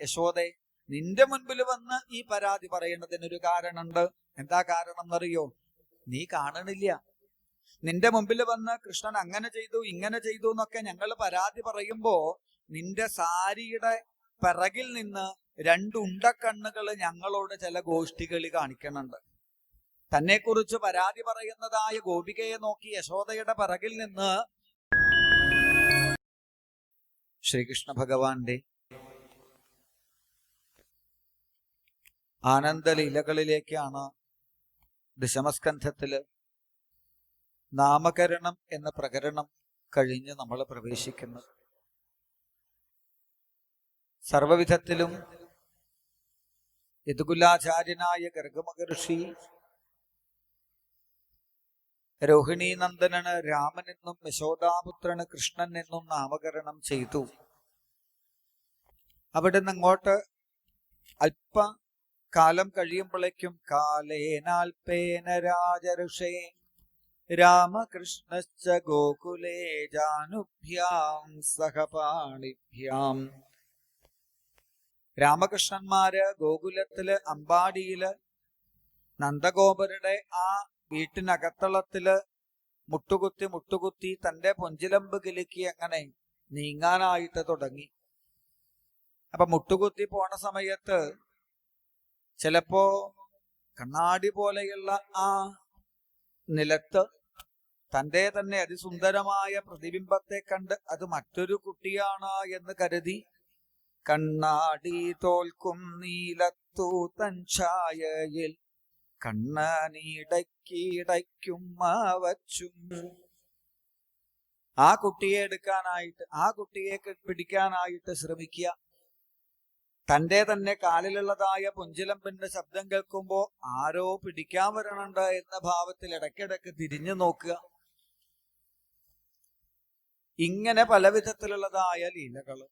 യശോദേ, നിന്റെ മുൻപിൽ വന്ന് ഈ പരാതി പറയേണ്ടതിനൊരു കാരണമുണ്ട്. എന്താ കാരണം എന്നറിയോ? നീ കാണണില്ല. നിന്റെ മുമ്പിൽ വന്ന് കൃഷ്ണൻ അങ്ങനെ ചെയ്തു ഇങ്ങനെ ചെയ്തു എന്നൊക്കെ ഞങ്ങൾ പരാതി പറയുമ്പോ നിന്റെ സാരിയുടെ പിറകിൽ നിന്ന് 2 ഉണ്ടക്കണ്ണുകൾ ഞങ്ങളോട് ചില ഗോഷ്ഠികളി കാണിക്കുന്നുണ്ട്. തന്നെക്കുറിച്ച് പരാതി പറയുന്നതായ ഗോപികയെ നോക്കി യശോദയുടെ പിറകിൽ നിന്ന് ശ്രീകൃഷ്ണ ഭഗവാന്റെ ആനന്ദലീലകളിലേക്കാണ് ദശമസ്കന്ധത്തില് നാമകരണം എന്ന പ്രകരണം കഴിഞ്ഞ് നമ്മൾ പ്രവേശിക്കുന്നത്. സർവവിധത്തിലും യദുകുലാചാര്യനായ ഗർഗമഹർഷി രോഹിണീനന്ദനന് രാമനെന്നും യശോദാപുത്രന് കൃഷ്ണൻ എന്നും നാമകരണം ചെയ്തു. അവിടെ നിന്ന് അങ്ങോട്ട് അല്പകാലം കഴിയുമ്പോഴേക്കും കാലേനാൽപേന രാജഋഷേ രാമകൃഷ്ണശ്ച ഗോകുലേ ജാനുഭ്യാം സഹപാണിഭ്യാം. രാമകൃഷ്ണന്മാര് ഗോകുലത്തില് അമ്പാടിയില് നന്ദഗോപരുടെ ആ വീട്ടിനകത്തളത്തില് മുട്ടുകുത്തി തന്റെ പൊഞ്ചിലമ്പ് കിലുക്കി അങ്ങനെ നീങ്ങാനായിട്ട് തുടങ്ങി. അപ്പൊ മുട്ടുകുത്തി പോണ സമയത്ത് ചിലപ്പോ കണ്ണാടി പോലെയുള്ള ആ നിലത്ത് തന്റെ തന്നെ അതിസുന്ദരമായ പ്രതിബിംബത്തെ കണ്ട് അത് മറ്റൊരു കുട്ടിയാണ് എന്ന് കരുതി കണ്ണാടി തോൽക്കും നീലത്തു തൻ ഛായയിൽ കണ്ണനീടയ്ക്കിടയ്ക്കും വച്ചും ആ കുട്ടിയെ എടുക്കാനായിട്ട്, ആ കുട്ടിയെ പിടിക്കാനായിട്ട് ശ്രമിക്കുക. തന്റെ തന്നെ കാലിലുള്ളതായ പൊഞ്ചിലമ്പിന്റെ ശബ്ദം കേൾക്കുമ്പോ ആരോ പിടിക്കാൻ വരണുണ്ട് എന്ന ഭാവത്തിൽ ഇടയ്ക്കിടയ്ക്ക് തിരിഞ്ഞു നോക്കുക. ഇങ്ങനെ പല വിധത്തിലുള്ളതായ ലീലകള്.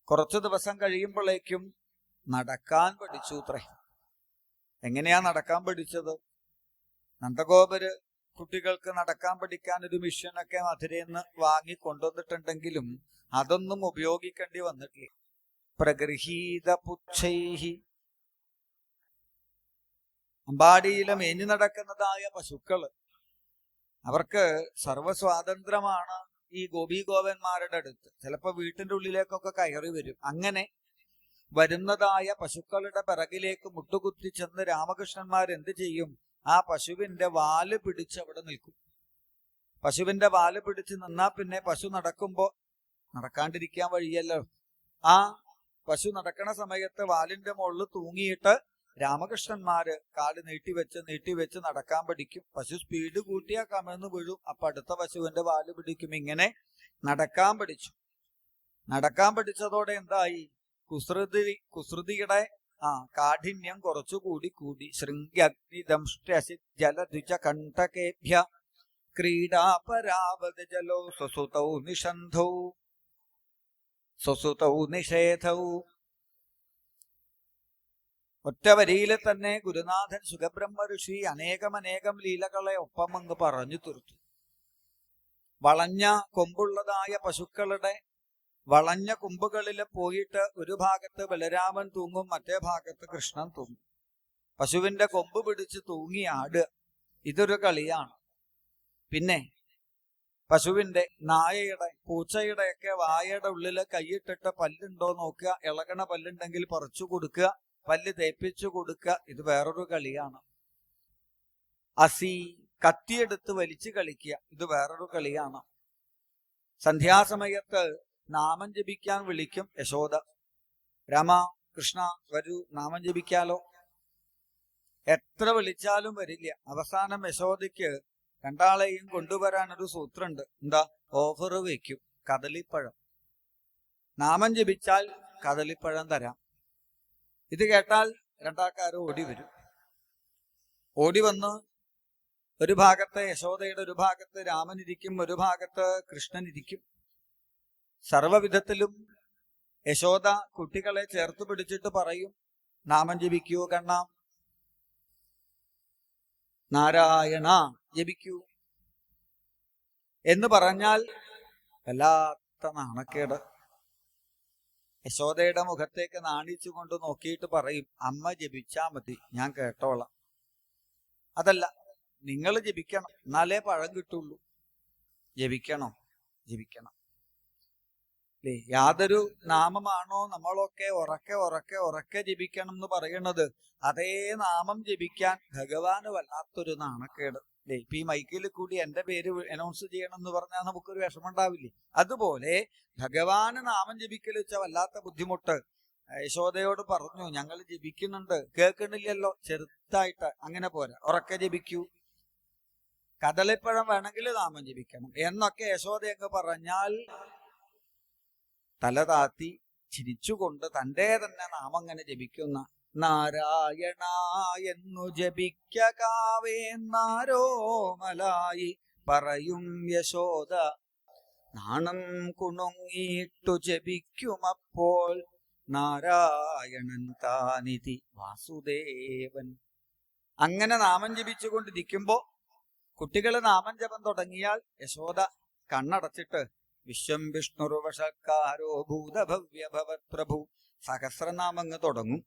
കുറച്ചു ദിവസം കഴിയുമ്പോഴേക്കും നടക്കാൻ പഠിച്ചു അത്രേ. എങ്ങനെയാ നടക്കാൻ പഠിച്ചത്? നന്ദഗോപര് കുട്ടികൾക്ക് നടക്കാൻ പഠിക്കാൻ ഒരു മിഷനൊക്കെ മധുരേന്ന് വാങ്ങി കൊണ്ടുവന്നിട്ടുണ്ടെങ്കിലും അതൊന്നും ഉപയോഗിക്കേണ്ടി വന്നിട്ടില്ല. പ്രഗൃഹീത പുച്ഛൈഹി. അമ്പാടിയിലെ മേഞ്ഞു നടക്കുന്നതായ പശുക്കള്, അവർക്ക് സർവസ്വാതന്ത്ര്യമാണ് ഈ ഗോപീഗോപന്മാരുടെ അടുത്ത്. ചിലപ്പോ വീട്ടിന്റെ ഉള്ളിലേക്കൊക്കെ കയറി വരും. അങ്ങനെ വരുന്നതായ പശുക്കളുടെ പിറകിലേക്ക് മുട്ടുകുത്തി ചെന്ന് രാമകൃഷ്ണന്മാർ എന്ത് ചെയ്യും? ആ പശുവിന്റെ വാല് പിടിച്ച് അവിടെ നിൽക്കും. പശുവിന്റെ വാല് പിടിച്ച് നിന്നാ പിന്നെ പശു നടക്കുമ്പോ നടക്കാണ്ടിരിക്കാൻ വഴിയല്ലോ. ആ പശു നടക്കണ സമയത്ത് വാലിന്റെ മുകളിൽ തൂങ്ങിയിട്ട് രാമകൃഷ്ണന്മാര് കാല് നീട്ടിവെച്ച് നടക്കാൻ പഠിക്കും. പശു സ്പീഡ് കൂട്ടിയാ കമഴ്ന്ന് വീഴും. അപ്പൊ അടുത്ത പശുവിന്റെ വാല് പിടിക്കും. ഇങ്ങനെ നടക്കാൻ പഠിച്ചു. നടക്കാൻ പഠിച്ചതോടെ എന്തായി? കുസൃതിയുടെ കാഠിന്യം കുറച്ചുകൂടി. ശൃംഗ്യഗ്നിദംഷ്ട്യസി ജലദ്വിജ കണ്ഠകേഭ്യ ക്രീഡാപരാവത് ജലോ സ്വസുതൗ നിഷേധൗ. ഒറ്റ വരിയിൽ തന്നെ ഗുരുനാഥൻ സുഖബ്രഹ്മ ഋഷി അനേകം ലീലകളെ ഒപ്പം അങ്ങ് പറഞ്ഞു തീർത്തു. വളഞ്ഞ കൊമ്പുള്ളതായ പശുക്കളുടെ വളഞ്ഞ കൊമ്പുകളിൽ പോയിട്ട് ഒരു ഭാഗത്ത് ബലരാമൻ തൂങ്ങും, മറ്റേ ഭാഗത്ത് കൃഷ്ണൻ തൂങ്ങും. പശുവിന്റെ കൊമ്പ് പിടിച്ച് തൂങ്ങി ആടുക, ഇതൊരു കളിയാണ്. പിന്നെ പശുവിന്റെ, നായയുടെ, പൂച്ചയുടെ ഒക്കെ വായയുടെ ഉള്ളില് കൈയിട്ടിട്ട് പല്ലുണ്ടോ നോക്കുക. ഇളകണ പല്ലുണ്ടെങ്കിൽ പറിച്ചു കൊടുക്കുക, പല്ല് തേപ്പിച്ചു കൊടുക്കുക. ഇത് വേറൊരു കളിയാണ്. കത്തിയെടുത്ത് വലിച്ചു കളിക്കുക, ഇത് വേറൊരു കളിയാണ്. സന്ധ്യാസമയത്ത് നാമം ജപിക്കാൻ വിളിക്കും യശോദ. രാമ, കൃഷ്ണ വരൂ, നാമം ജപിക്കാലോ. എത്ര വിളിച്ചാലും വരില്ല. അവസാനം യശോദയ്ക്ക് രണ്ടാളെയും കൊണ്ടുവരാനൊരു സൂത്രമുണ്ട്. എന്താ? ഓഫർ വയ്ക്കും, കദളിപ്പഴം. നാമം ജപിച്ചാൽ കദളിപ്പഴം തരാം. ഇത് കേട്ടാൽ രണ്ടാൾക്കാരും ഓടി വരും. ഓടി വന്ന് ഒരു ഭാഗത്ത് യശോദയുടെ ഒരു ഭാഗത്ത് രാമനിരിക്കും, ഒരു ഭാഗത്ത് കൃഷ്ണനിരിക്കും. സർവവിധത്തിലും യശോദ കുട്ടികളെ ചേർത്ത് പിടിച്ചിട്ട് പറയും, നാമം ജപിക്കൂ കണ്ണ, നാരായണ ജപിക്കൂ എന്ന് പറഞ്ഞാൽ വല്ലാത്ത നാണക്കേട്. യശോദയുടെ മുഖത്തേക്ക് നാണിച്ചു കൊണ്ട് നോക്കിയിട്ട് പറയും, അമ്മ ജപിച്ചാ മതി, ഞാൻ കേട്ടോളാം. അതല്ല, നിങ്ങൾ ജപിക്കണം, എന്നാലേ പഴം കിട്ടുള്ളൂ. ജപിക്കണോ? ജപിക്കണം. അല്ലേ? യാതൊരു നാമമാണോ നമ്മളൊക്കെ ഉറക്കെ ഉറക്കെ ഉറക്കെ ജപിക്കണം എന്ന് പറയുന്നത്, അതേ നാമം ജപിക്കാൻ ഭഗവാന് വല്ലാത്തൊരു നാണക്കേട്. അല്ലേ? ഇപ്പൊ ഈ മൈക്കിൽ കൂടി എന്റെ പേര് അനൗൺസ് ചെയ്യണം എന്ന് പറഞ്ഞാൽ നമുക്കൊരു വിഷമം ഉണ്ടാവില്ലേ? അതുപോലെ ഭഗവാന് നാമം ജപിക്കൽ വെച്ചാൽ വല്ലാത്ത ബുദ്ധിമുട്ട്. യശോദയോട് പറഞ്ഞു, ഞങ്ങൾ ജപിക്കുന്നുണ്ട്, കേൾക്കണില്ലല്ലോ, ചെറുതായിട്ട്. അങ്ങനെ പോരാ, ഉറക്കെ ജപിക്കൂ. കദളിപ്പഴം വേണമെങ്കിൽ നാമം ജപിക്കണം എന്നൊക്കെ യശോദ അങ്ങ് പറഞ്ഞാൽ തല താത്തി ചിരിച്ചുകൊണ്ട് തൻ്റെ തന്നെ നാമം അങ്ങനെ ജപിക്കുന്ന, നാരായണ എന്നു ജപിക്കാവേന്നാരോമലായി പറയും യശോദ, നാണം കുണുങ്ങിയിട്ടു ജപിക്കുമപ്പോൾ നാരായണൻ താനിതി വാസുദേവൻ. അങ്ങനെ നാമം ജപിച്ചുകൊണ്ടിരിക്കുമ്പോ കുട്ടികള് നാമം ജപം തുടങ്ങിയാൽ യശോദ കണ്ണടച്ചിട്ട് വിശ്വം വിഷ്ണുർവശക്കാരോ ഭൂതഭവ്യ ഭവത് പ്രഭു സഹസ്രനാമങ്ങ് തുടങ്ങും.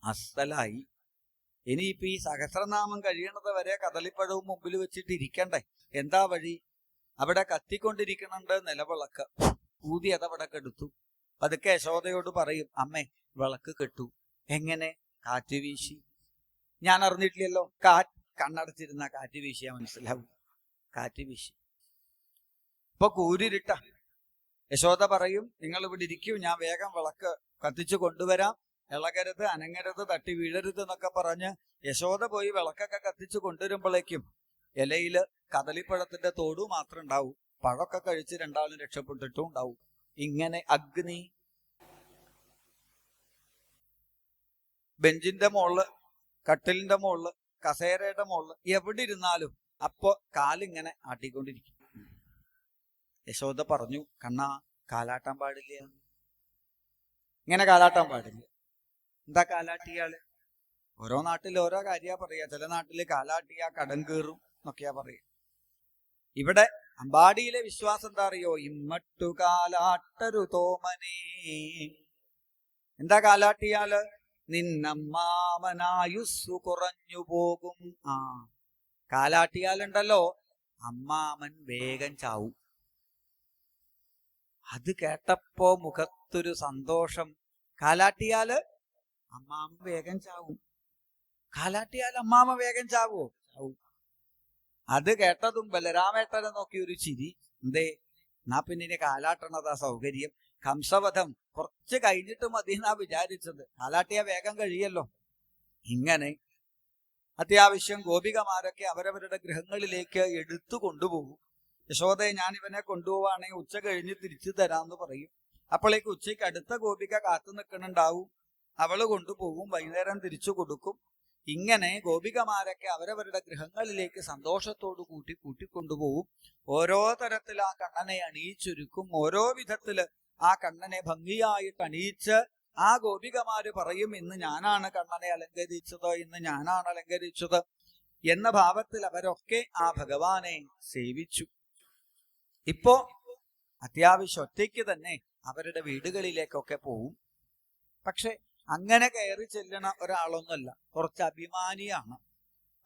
അസ്സലായി. ഇനിയിപ്പോ ഈ സഹസ്രനാമം കഴിയണത് വരെ കദളിപ്പഴവും മുമ്പിൽ വെച്ചിട്ട് ഇരിക്കണ്ടേ? എന്താ വഴി? അവിടെ കത്തിക്കൊണ്ടിരിക്കണുണ്ട് നിലവിളക്ക്. ഊതി അതവിടെ കെടുത്തു. പതുക്കെ യശോദയോട് പറയും, അമ്മേ വിളക്ക് കെട്ടു. എങ്ങനെ? കാറ്റ് വീശി. ഞാൻ അറിഞ്ഞിട്ടില്ലല്ലോ. കണ്ണടച്ചിരുന്ന കാറ്റ് വീശിയാ മനസ്സിലാവും. കാറ്റ് വീശി. ഇപ്പൊ കൂരിരുട്ട. യശോദ പറയും, നിങ്ങൾ ഇവിടെ ഇരിക്കൂ, ഞാൻ വേഗം വിളക്ക് കത്തിച്ചു കൊണ്ടുവരാം, ഇളകരുത്, അനങ്ങരുത്, തട്ടി വീഴരുത് എന്നൊക്കെ പറഞ്ഞ് യശോദ പോയി വിളക്കൊക്കെ കത്തിച്ചു കൊണ്ടുവരുമ്പോഴേക്കും ഇലയില് കദളിപ്പഴത്തിന്റെ തോടു മാത്രം ഉണ്ടാവും. പഴമൊക്കെ കഴിച്ച് രണ്ടാളും രക്ഷപ്പെട്ടിട്ടും ഉണ്ടാവും. ഇങ്ങനെ അഗ്നി. ബെഞ്ചിന്റെ മുകളില്, കട്ടിലിന്റെ മുകളില്, കസേരയുടെ മുകളില് എവിടെ ഇരുന്നാലും അപ്പോ കാലിങ്ങനെ ആട്ടിക്കൊണ്ടിരിക്കും. യശോദ പറഞ്ഞു, കണ്ണാ, കാലാട്ടാൻ പാടില്ല. ഇങ്ങനെ കാലാട്ടാൻ പാടില്ല. എന്താ കാലാട്ടിയാള്? ഓരോ നാട്ടിൽ ഓരോ കാര്യാ പറയാ. ചില നാട്ടില് കാലാട്ടിയാ കടം കീറും എന്നൊക്കെയാ പറയാ. ഇവിടെ അമ്പാടിയിലെ വിശ്വാസം എന്താ അറിയോ? ഇമ്മട്ടു കാലാട്ടരു തോമനേ. എന്താ കാലാട്ടിയാല്? നിന്നമ്മാമനായുസ്സു കുറഞ്ഞു പോകും. കാലാട്ടിയാലുണ്ടല്ലോ, അമ്മാമൻ വേഗം ചാവും. അത് കേട്ടപ്പോ മുഖത്തൊരു സന്തോഷം. കാലാട്ടിയാല് അമ്മാമ വേഗം ചാവും. കാലാട്ടിയാൽ അമ്മാമ വേഗം ചാവോ? ചാവും. അത് കേട്ടതും ബലരാമേട്ടനെ നോക്കി ഒരു ചിരി. എന്തേ? എന്നാ പിന്നെ കാലാട്ടണതാ സൗകര്യം. കംസവധം കുറച്ച് കഴിഞ്ഞിട്ട് മതി എന്നാ വിചാരിച്ചത്. കാലാട്ടിയാ വേഗം കഴിയല്ലോ. ഇങ്ങനെ അത്യാവശ്യം ഗോപികമാരൊക്കെ അവരവരുടെ ഗൃഹങ്ങളിലേക്ക് എടുത്തു കൊണ്ടുപോകും. യശോദയെ, ഞാൻ ഇവനെ കൊണ്ടുപോവാണെങ്കിൽ ഉച്ച കഴിഞ്ഞ് തിരിച്ചു തരാമെന്ന് പറയും. അപ്പോഴേക്ക് ഉച്ചയ്ക്ക് അടുത്ത ഗോപിക കാത്തു നിൽക്കണുണ്ടാവും. അവള് കൊണ്ടുപോകും, വൈകുന്നേരം തിരിച്ചു കൊടുക്കും. ഇങ്ങനെ ഗോപികമാരൊക്കെ അവരവരുടെ ഗൃഹങ്ങളിലേക്ക് സന്തോഷത്തോടു കൂട്ടിക്കൊണ്ടുപോകും. ഓരോ തരത്തിൽ ആ കണ്ണനെ അണിയിച്ചൊരുക്കും. ഓരോ വിധത്തില് ആ കണ്ണനെ ഭംഗിയായിട്ട് അണിയിച്ച് ആ ഗോപികമാര് പറയും, ഇന്ന് ഞാനാണ് കണ്ണനെ അലങ്കരിച്ചത്, ഇന്ന് ഞാനാണ് അലങ്കരിച്ചത് എന്ന ഭാവത്തിൽ അവരൊക്കെ ആ ഭഗവാനെ സേവിച്ചു. ഇപ്പോ അത്യാവശ്യം ഒറ്റയ്ക്ക് തന്നെ അവരുടെ വീടുകളിലേക്കൊക്കെ പോവും. പക്ഷെ അങ്ങനെ കയറി ചെല്ലണ ഒരാളൊന്നുമല്ല, കുറച്ച് അഭിമാനിയാണ്.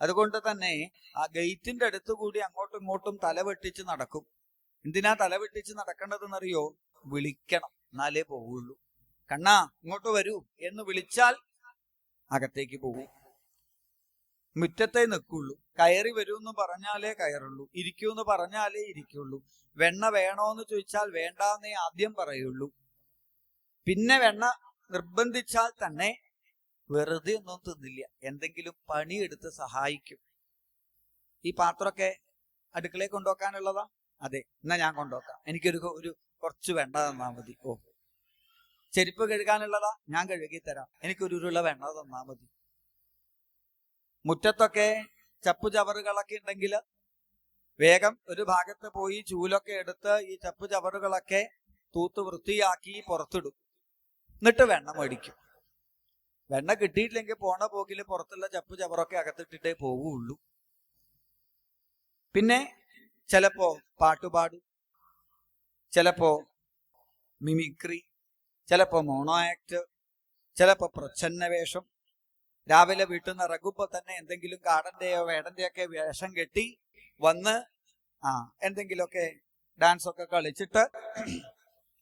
അതുകൊണ്ട് തന്നെ ആ ഗേറ്റിന്റെ അടുത്ത് കൂടി അങ്ങോട്ടും ഇങ്ങോട്ടും തലവെട്ടിച്ച് നടക്കും. എന്തിനാ തലവെട്ടിച്ച് നടക്കേണ്ടതെന്നറിയോ? വിളിക്കണം, എന്നാലേ പോവുള്ളൂ. കണ്ണാ ഇങ്ങോട്ട് വരൂ എന്ന് വിളിച്ചാൽ അകത്തേക്ക് പോകും. മുറ്റത്തേ നിൽക്കുള്ളൂ. കയറി വരൂ എന്ന് പറഞ്ഞാലേ കയറുള്ളൂ. ഇരിക്കൂ എന്ന് പറഞ്ഞാലേ ഇരിക്കുള്ളൂ. വെണ്ണ വേണോന്ന് ചോദിച്ചാൽ വേണ്ടാന്നേ ആദ്യം പറയുള്ളൂ. പിന്നെ വെണ്ണ നിർബന്ധിച്ചാൽ തന്നെ വെറുതെ ഒന്നും തിന്നില്ല, എന്തെങ്കിലും പണിയെടുത്ത് സഹായിക്കും. ഈ പാത്രമൊക്കെ അടുക്കളയിൽ കൊണ്ടുവെക്കാനുള്ളതാ? അതെ, എന്നാ ഞാൻ കൊണ്ടുവെക്കാം, എനിക്കൊരു കുറച്ച് വെണ്ണ തന്നാ മതി. ഓ, ചെരുപ്പ് കഴുകാനുള്ളതാ? ഞാൻ കഴുകി തരാം, എനിക്കൊരു ഉരുള വെണ്ണ തന്നാ മതി. മുറ്റത്തൊക്കെ ചപ്പു ചവറുകളൊക്കെ ഉണ്ടെങ്കിൽ വേഗം ഒരു ഭാഗത്ത് പോയി ചൂലൊക്കെ എടുത്ത് ഈ ചപ്പു ചവറുകളൊക്കെ തൂത്ത് വൃത്തിയാക്കി പുറത്തിടും. എന്നിട്ട് വെണ്ണ മേടിക്കും. വെണ്ണ കിട്ടിയിട്ടില്ലെങ്കിൽ പോണ പോക്കില് പുറത്തുള്ള ചപ്പു ചവറൊക്കെ അകത്തിട്ടിട്ടേ പോവുള്ളൂ. പിന്നെ ചിലപ്പോ പാട്ടുപാടും, ചിലപ്പോ മിമിക്രി, ചിലപ്പോ മോണോ ആക്ട്, ചിലപ്പോ പ്രച്ഛന്ന വേഷം. രാവിലെ വീട്ടിൽ നിന്ന് ഇറങ്ങുമ്പോ തന്നെ എന്തെങ്കിലും കാടന്റെയോ വേടന്റെയോ ഒക്കെ വേഷം കെട്ടി വന്ന് എന്തെങ്കിലുമൊക്കെ ഡാൻസ് ഒക്കെ കളിച്ചിട്ട്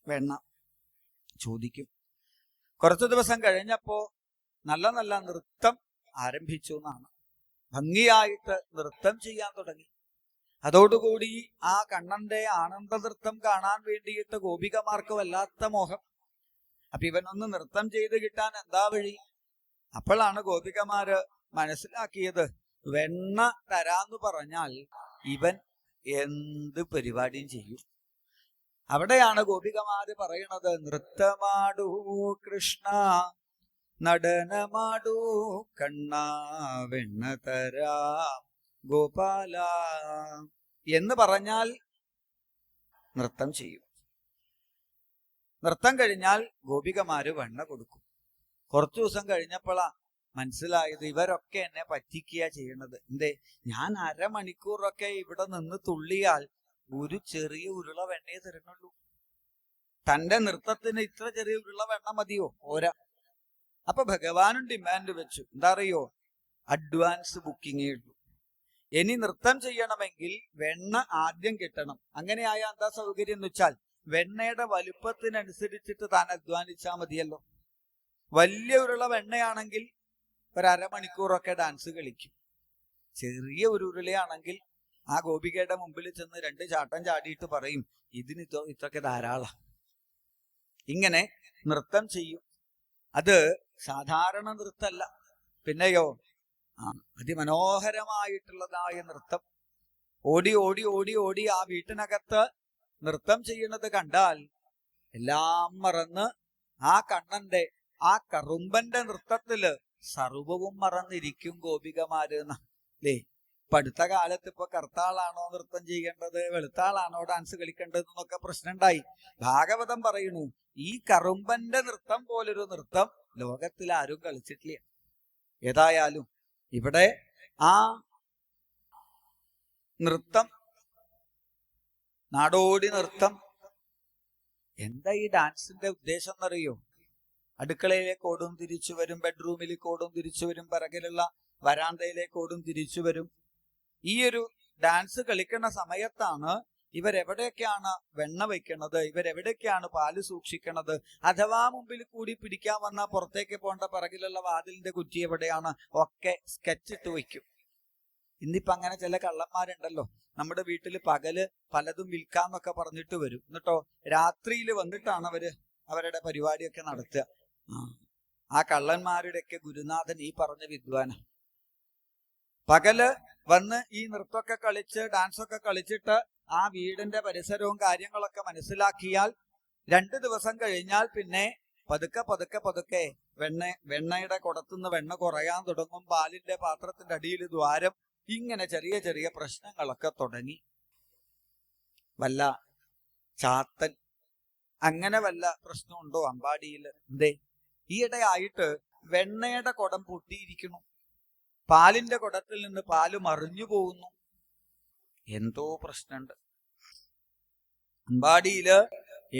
വെണ്ണ ചോദിക്കും. കുറച്ചു ദിവസം കഴിഞ്ഞപ്പോ നല്ല നല്ല നൃത്തം ആരംഭിച്ചു എന്നാണ്. ഭംഗിയായിട്ട് നൃത്തം ചെയ്യാൻ തുടങ്ങി. അതോടുകൂടി ആ കണ്ണന്റെ ആനന്ദ നൃത്തം കാണാൻ വേണ്ടിയിട്ട് ഗോപികമാർക്ക് വല്ലാത്ത മോഹം. അപ്പൊ ഇവനൊന്ന് നൃത്തം ചെയ്ത് കിട്ടാൻ എന്താ വഴി? അപ്പോഴാണ് ഗോപികമാര് മനസ്സിലാക്കിയത്, വെണ്ണ തരാന്ന് പറഞ്ഞാൽ ഇവൻ എന്ത് പരിപാടിയും ചെയ്യും. അവിടെയാണ് ഗോപികമാര് പറയണത്, നൃത്തമാടൂ കൃഷ്ണ നടനമാടൂ കണ്ണ വെണ്ണ തരാ ഗോപാല എന്ന് പറഞ്ഞാൽ നൃത്തം ചെയ്യും. നൃത്തം കഴിഞ്ഞാൽ ഗോപികമാര് വെണ്ണ കൊടുക്കും. കുറച്ചു ദിവസം കഴിഞ്ഞപ്പോഴാ മനസ്സിലായത്, ഇവരൊക്കെ എന്നെ പറ്റിക്കുക ചെയ്യണത്. എന്തേ, ഞാൻ അരമണിക്കൂറൊക്കെ ഇവിടെ നിന്ന് തുള്ളിയാൽ ഒരു ചെറിയ ഉരുള വെണ്ണയെ തരുന്നുള്ളൂ. തന്റെ നൃത്തത്തിന് ഇത്ര ചെറിയ ഉരുള വെണ്ണ മതിയോ? പോരാ. അപ്പൊ ഭഗവാനും ഡിമാൻഡ് വെച്ചു. എന്താ അറിയോ? അഡ്വാൻസ് ബുക്കിങ്ങേ ഉള്ളൂ. ഇനി നൃത്തം ചെയ്യണമെങ്കിൽ വെണ്ണ ആദ്യം കിട്ടണം. അങ്ങനെയായ എന്താ സൗകര്യം എന്ന് വെച്ചാൽ, വെണ്ണയുടെ വലുപ്പത്തിനനുസരിച്ചിട്ട് താൻ അധ്വാനിച്ചാൽ മതിയല്ലോ. വലിയ ഉരുള വെണ്ണയാണെങ്കിൽ ഒരു അരമണിക്കൂറൊക്കെ ഡാൻസ് കളിക്കും. ചെറിയ ഒരു ഉരുളയാണെങ്കിൽ ആ ഗോപികയുടെ മുമ്പിൽ ചെന്ന് 2 ചാട്ടം ചാടിയിട്ട് പറയും, ഇതിന് ഇതൊക്കെ ധാരാളം. ഇങ്ങനെ നൃത്തം ചെയ്യും. അത് സാധാരണ നൃത്തമല്ല, പിന്നെയോ അതിമനോഹരമായിട്ടുള്ളതായ നൃത്തം. ഓടി ഓടി ഓടി ഓടി ആ വീട്ടിനകത്ത് നൃത്തം ചെയ്യുന്നത് കണ്ടാൽ എല്ലാം മറന്ന് ആ കണ്ണന്റെ ആ കറുമ്പന്റെ നൃത്തത്തില് സർവവും മറന്നിരിക്കും ഗോപികമാര് അല്ലേ. ഇപ്പൊ അടുത്ത കാലത്ത് ഇപ്പൊ കറുത്താളാണോ നൃത്തം ചെയ്യേണ്ടത്, വെളുത്താളാണോ ഡാൻസ് കളിക്കേണ്ടത് എന്നൊക്കെ പ്രശ്നം ഉണ്ടായി. ഭാഗവതം പറയുന്നു, ഈ കറുമ്പന്റെ നൃത്തം പോലൊരു നൃത്തം ലോകത്തിൽ ആരും കളിച്ചിട്ടില്ല. ഏതായാലും ഇവിടെ ആ നൃത്തം, നാടോടി നൃത്തം, എന്താ ഈ ഡാൻസിന്റെ ഉദ്ദേശം എന്നറിയോ? അടുക്കളയിലേക്ക് ഓടും തിരിച്ചു വരും, ബെഡ്റൂമിലേക്ക് ഓടും തിരിച്ചു വരും, പിറകിലുള്ള വരാന്തയിലേക്ക് ഓടും തിരിച്ചു വരും. ഈ ഒരു ഡാൻസ് കളിക്കുന്ന സമയത്താണ് ഇവരെവിടെയൊക്കെയാണ് വെണ്ണ വയ്ക്കണത്, ഇവരെവിടെയൊക്കെയാണ് പാല് സൂക്ഷിക്കണത്, അഥവാ മുമ്പിൽ കൂടി പിടിക്കാൻ വന്നാൽ പുറത്തേക്ക് പോകേണ്ട പിറകിലുള്ള വാതിലിന്റെ കുറ്റി എവിടെയാണ്, ഒക്കെ സ്കെച്ചിട്ട് വയ്ക്കും. ഇന്നിപ്പോ അങ്ങനെ ചില കള്ളന്മാരുണ്ടല്ലോ, നമ്മുടെ വീട്ടിൽ പകല് പലതും വിൽക്കാന്നൊക്കെ പറഞ്ഞിട്ട് വരും. എന്നിട്ടോ രാത്രിയിൽ വന്നിട്ടാണ് അവരുടെ പരിപാടിയൊക്കെ നടത്തുക. ആ കള്ളന്മാരുടെയൊക്കെ ഗുരുനാഥൻ ഈ പറഞ്ഞ വിദ്വാന. പകല് വന്ന് ഈ നൃത്തമൊക്കെ കളിച്ച് ഡാൻസൊക്കെ കളിച്ചിട്ട് ആ വീടിന്റെ പരിസരവും കാര്യങ്ങളൊക്കെ മനസ്സിലാക്കിയാൽ 2 ദിവസം കഴിഞ്ഞാൽ പിന്നെ പതുക്കെ പതുക്കെ പതുക്കെ വെണ്ണയുടെ കുടത്തുനിന്ന് വെണ്ണ കുറയാൻ തുടങ്ങും. പാലിന്റെ പാത്രത്തിന്റെ അടിയിൽ ദ്വാരം, ഇങ്ങനെ ചെറിയ ചെറിയ പ്രശ്നങ്ങളൊക്കെ തുടങ്ങി. വല്ല ചാത്തൻ അങ്ങനെ വല്ല പ്രശ്നമുണ്ടോ അമ്പാടിയിൽ? എന്തേ, ഈയിടെ ആയിട്ട് വെണ്ണയുടെ കുടം പൊട്ടിയിരിക്കുന്നു, പാലിന്റെ കുടത്തിൽ നിന്ന് പാല് മറിഞ്ഞു പോകുന്നു, എന്തോ പ്രശ്നമുണ്ട്. അമ്പാടിയില്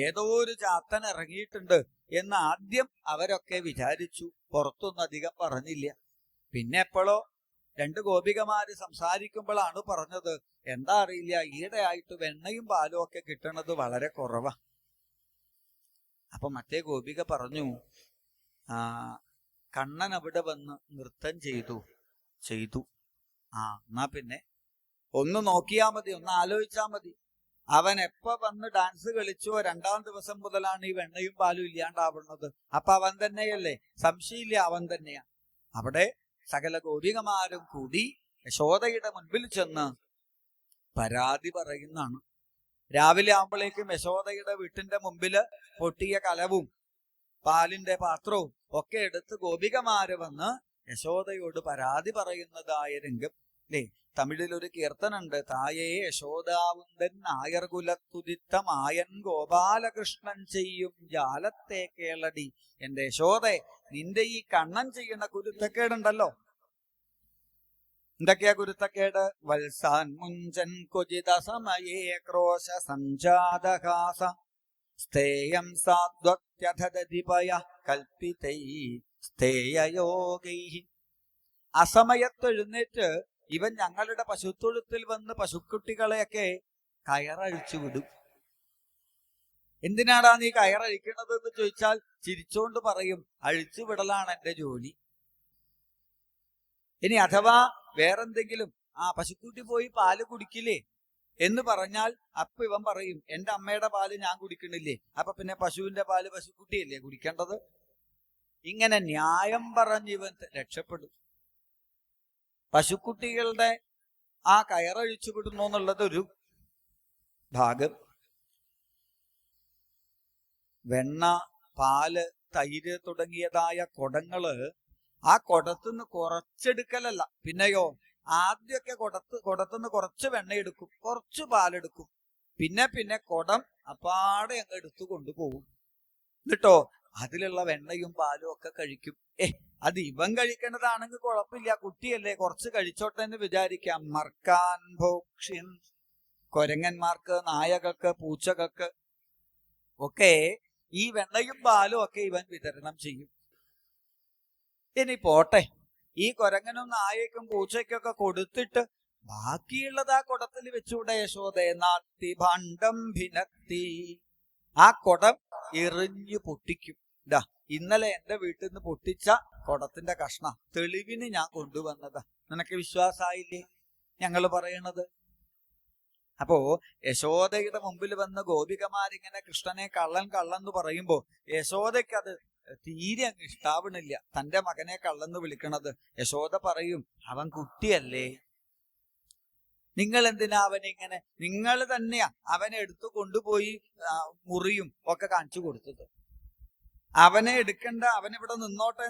ഏതോ ഒരു ചാത്തൻ ഇറങ്ങിയിട്ടുണ്ട് എന്ന് ആദ്യം അവരൊക്കെ വിചാരിച്ചു. പുറത്തൊന്നും അധികം പറഞ്ഞില്ല. പിന്നെ എപ്പോഴോ 2 ഗോപികമാര് സംസാരിക്കുമ്പോഴാണ് പറഞ്ഞത്, എന്താ അറിയില്ല, ഈയിടെ ആയിട്ട് വെണ്ണയും പാലും ഒക്കെ കിട്ടണത് വളരെ കുറവാ. അപ്പൊ മറ്റേ ഗോപിക പറഞ്ഞു, കണ്ണൻ അവിടെ വന്ന് നൃത്തം ചെയ്തു. എന്നാ പിന്നെ ഒന്ന് നോക്കിയാ മതി, ഒന്ന് ആലോചിച്ചാ മതി. അവൻ എപ്പോ വന്ന് ഡാൻസ് കളിച്ചോ 2-ാം ദിവസം മുതലാണ് ഈ വെണ്ണയും പാലും ഇല്ലാണ്ടാവുന്നത്. അപ്പൊ അവൻ തന്നെയല്ലേ? സംശയമില്ല, അവൻ തന്നെയാ. അവിടെ സകല ഗോപികമാരും കൂടി യശോദയുടെ മുൻപിൽ ചെന്ന് പരാതി പറയുന്നതാണ്. രാവിലെ ആവുമ്പോഴേക്കും യശോദയുടെ വീട്ടിന്റെ മുമ്പില് പൊട്ടിയ കലവും പാലിന്റെ പാത്രവും ഒക്കെ എടുത്ത് ഗോപികമാര് വന്ന് യശോദയോട് പരാതി പറയുന്നതായ രംഗം അല്ലേ. തമിഴിലൊരു കീർത്തനുണ്ട്, തായേ യശോദാവുന്തൻ നായർ കുലത്തുതിത്ത മായൻ ഗോപാലകൃഷ്ണൻ ചെയ്യും ജാലത്തെ കേളടി. എന്റെ യശോദേ, നിന്റെ ഈ കണ്ണൻ ചെയ്യുന്ന കുരുത്തക്കേടുണ്ടല്ലോ. എന്തൊക്കെയാ കുരുത്തക്കേട്? വത്സാൻ മുഞ്ചൻ കൊജിത സമയേ ക്രോശ സംജാതഹാസ സ്ഥേയം സാധ്വത്യഥദതിപയ കൽപ്പിതൈ സ്ഥേയയോഗൈ. അസമയത്ത് എഴുന്നേറ്റ് ഇവൻ ഞങ്ങളുടെ പശുത്തൊഴുത്തിൽ വന്ന് പശുക്കുട്ടികളെയൊക്കെ കയറഴിച്ചു വിടും. എന്തിനാടാ നീ കയറഴിക്കണത് എന്ന് ചോദിച്ചാൽ ചിരിച്ചോണ്ട് പറയും, അഴിച്ചു വിടലാണ് എന്റെ ജോലി. ഇനി അഥവാ വേറെന്തെങ്കിലും, പശുക്കുട്ടി പോയി പാല് കുടിക്കില്ലേ എന്ന് പറഞ്ഞാൽ അപ്പൊ ഇവൻ പറയും, എന്റെ അമ്മയുടെ പാല് ഞാൻ കുടിക്കണില്ലേ, അപ്പൊ പിന്നെ പശുവിന്റെ പാല് പശുക്കുട്ടിയല്ലേ കുടിക്കേണ്ടത്. ഇങ്ങനെ ന്യായം പറഞ്ഞ് ഇവൻ രക്ഷപ്പെടും. പശുക്കുട്ടികളുടെ ആ കയറഴിച്ചു വിടുന്നു എന്നുള്ളത് ഒരു ഭാഗം. വെണ്ണ, പാല്, തൈര് തുടങ്ങിയതായ കുടങ്ങള് ആ കുടത്തുനിന്ന് കുറച്ചെടുക്കലല്ല, പിന്നെയോ ആദ്യമൊക്കെ കുടത്തുനിന്ന് കുറച്ച് വെണ്ണ എടുക്കും, കുറച്ച് പാലെടുക്കും, പിന്നെ കുടം അപ്പാടെ അങ്ങ് എടുത്തു കൊണ്ടുപോകും. എന്നിട്ടോ അതിലുള്ള വെണ്ണയും പാലും ഒക്കെ കഴിക്കും. അത് ഇവൻ കഴിക്കേണ്ടതാണെങ്കിൽ കുഴപ്പമില്ല, കുട്ടിയല്ലേ കുറച്ച് കഴിച്ചോട്ടെ എന്ന് വിചാരിക്കാം. മർക്കാൻ ഭോക്ഷ്യൻ, കൊരങ്ങന്മാർക്ക്, നായകൾക്ക്, പൂച്ചകൾക്ക് ഒക്കെ ഈ വെണ്ണയും പാലും ഒക്കെ ഇവൻ വിതരണം ചെയ്യും. ഇനി പോട്ടെ, ഈ കൊരങ്ങനും നായക്കും പൂച്ചയ്ക്കൊക്കെ കൊടുത്തിട്ട് ബാക്കിയുള്ളത് ആ കുടത്തിൽ വെച്ചൂടെ യശോദേ? നാത്തി ഭാണ്ഡം ഭിനത്തി, ആ കുടം എറിഞ്ഞു പൊട്ടിക്കും. ഇന്നലെ എന്റെ വീട്ടിൽ നിന്ന് പൊട്ടിച്ച കുടത്തിന്റെ കഷ്ണം തെളിവിന് ഞാൻ കൊണ്ടുവന്നതാ, നിനക്ക് വിശ്വാസായില്ലേ ഞങ്ങൾ പറയണത്? അപ്പോ യശോദയുടെ മുമ്പിൽ വന്ന് ഗോപികമാരിങ്ങനെ കൃഷ്ണനെ കള്ളൻ എന്ന് പറയുമ്പോ യശോദയ്ക്ക് അത് തീരെ അങ്ങ് ഇഷ്ടാവണില്ല, തന്റെ മകനെ കള്ളെന്ന് വിളിക്കണത്. യശോദ പറയും, അവൻ കുട്ടിയല്ലേ, നിങ്ങൾ എന്തിനാ അവനിങ്ങനെ, നിങ്ങൾ തന്നെയാ അവനെ എടുത്തു കൊണ്ടുപോയി മുറിയും ഒക്കെ കാണിച്ചു കൊടുത്തത്. അവനെ എടുക്കണ്ട, അവനിവിടെ നിന്നോട്ടെ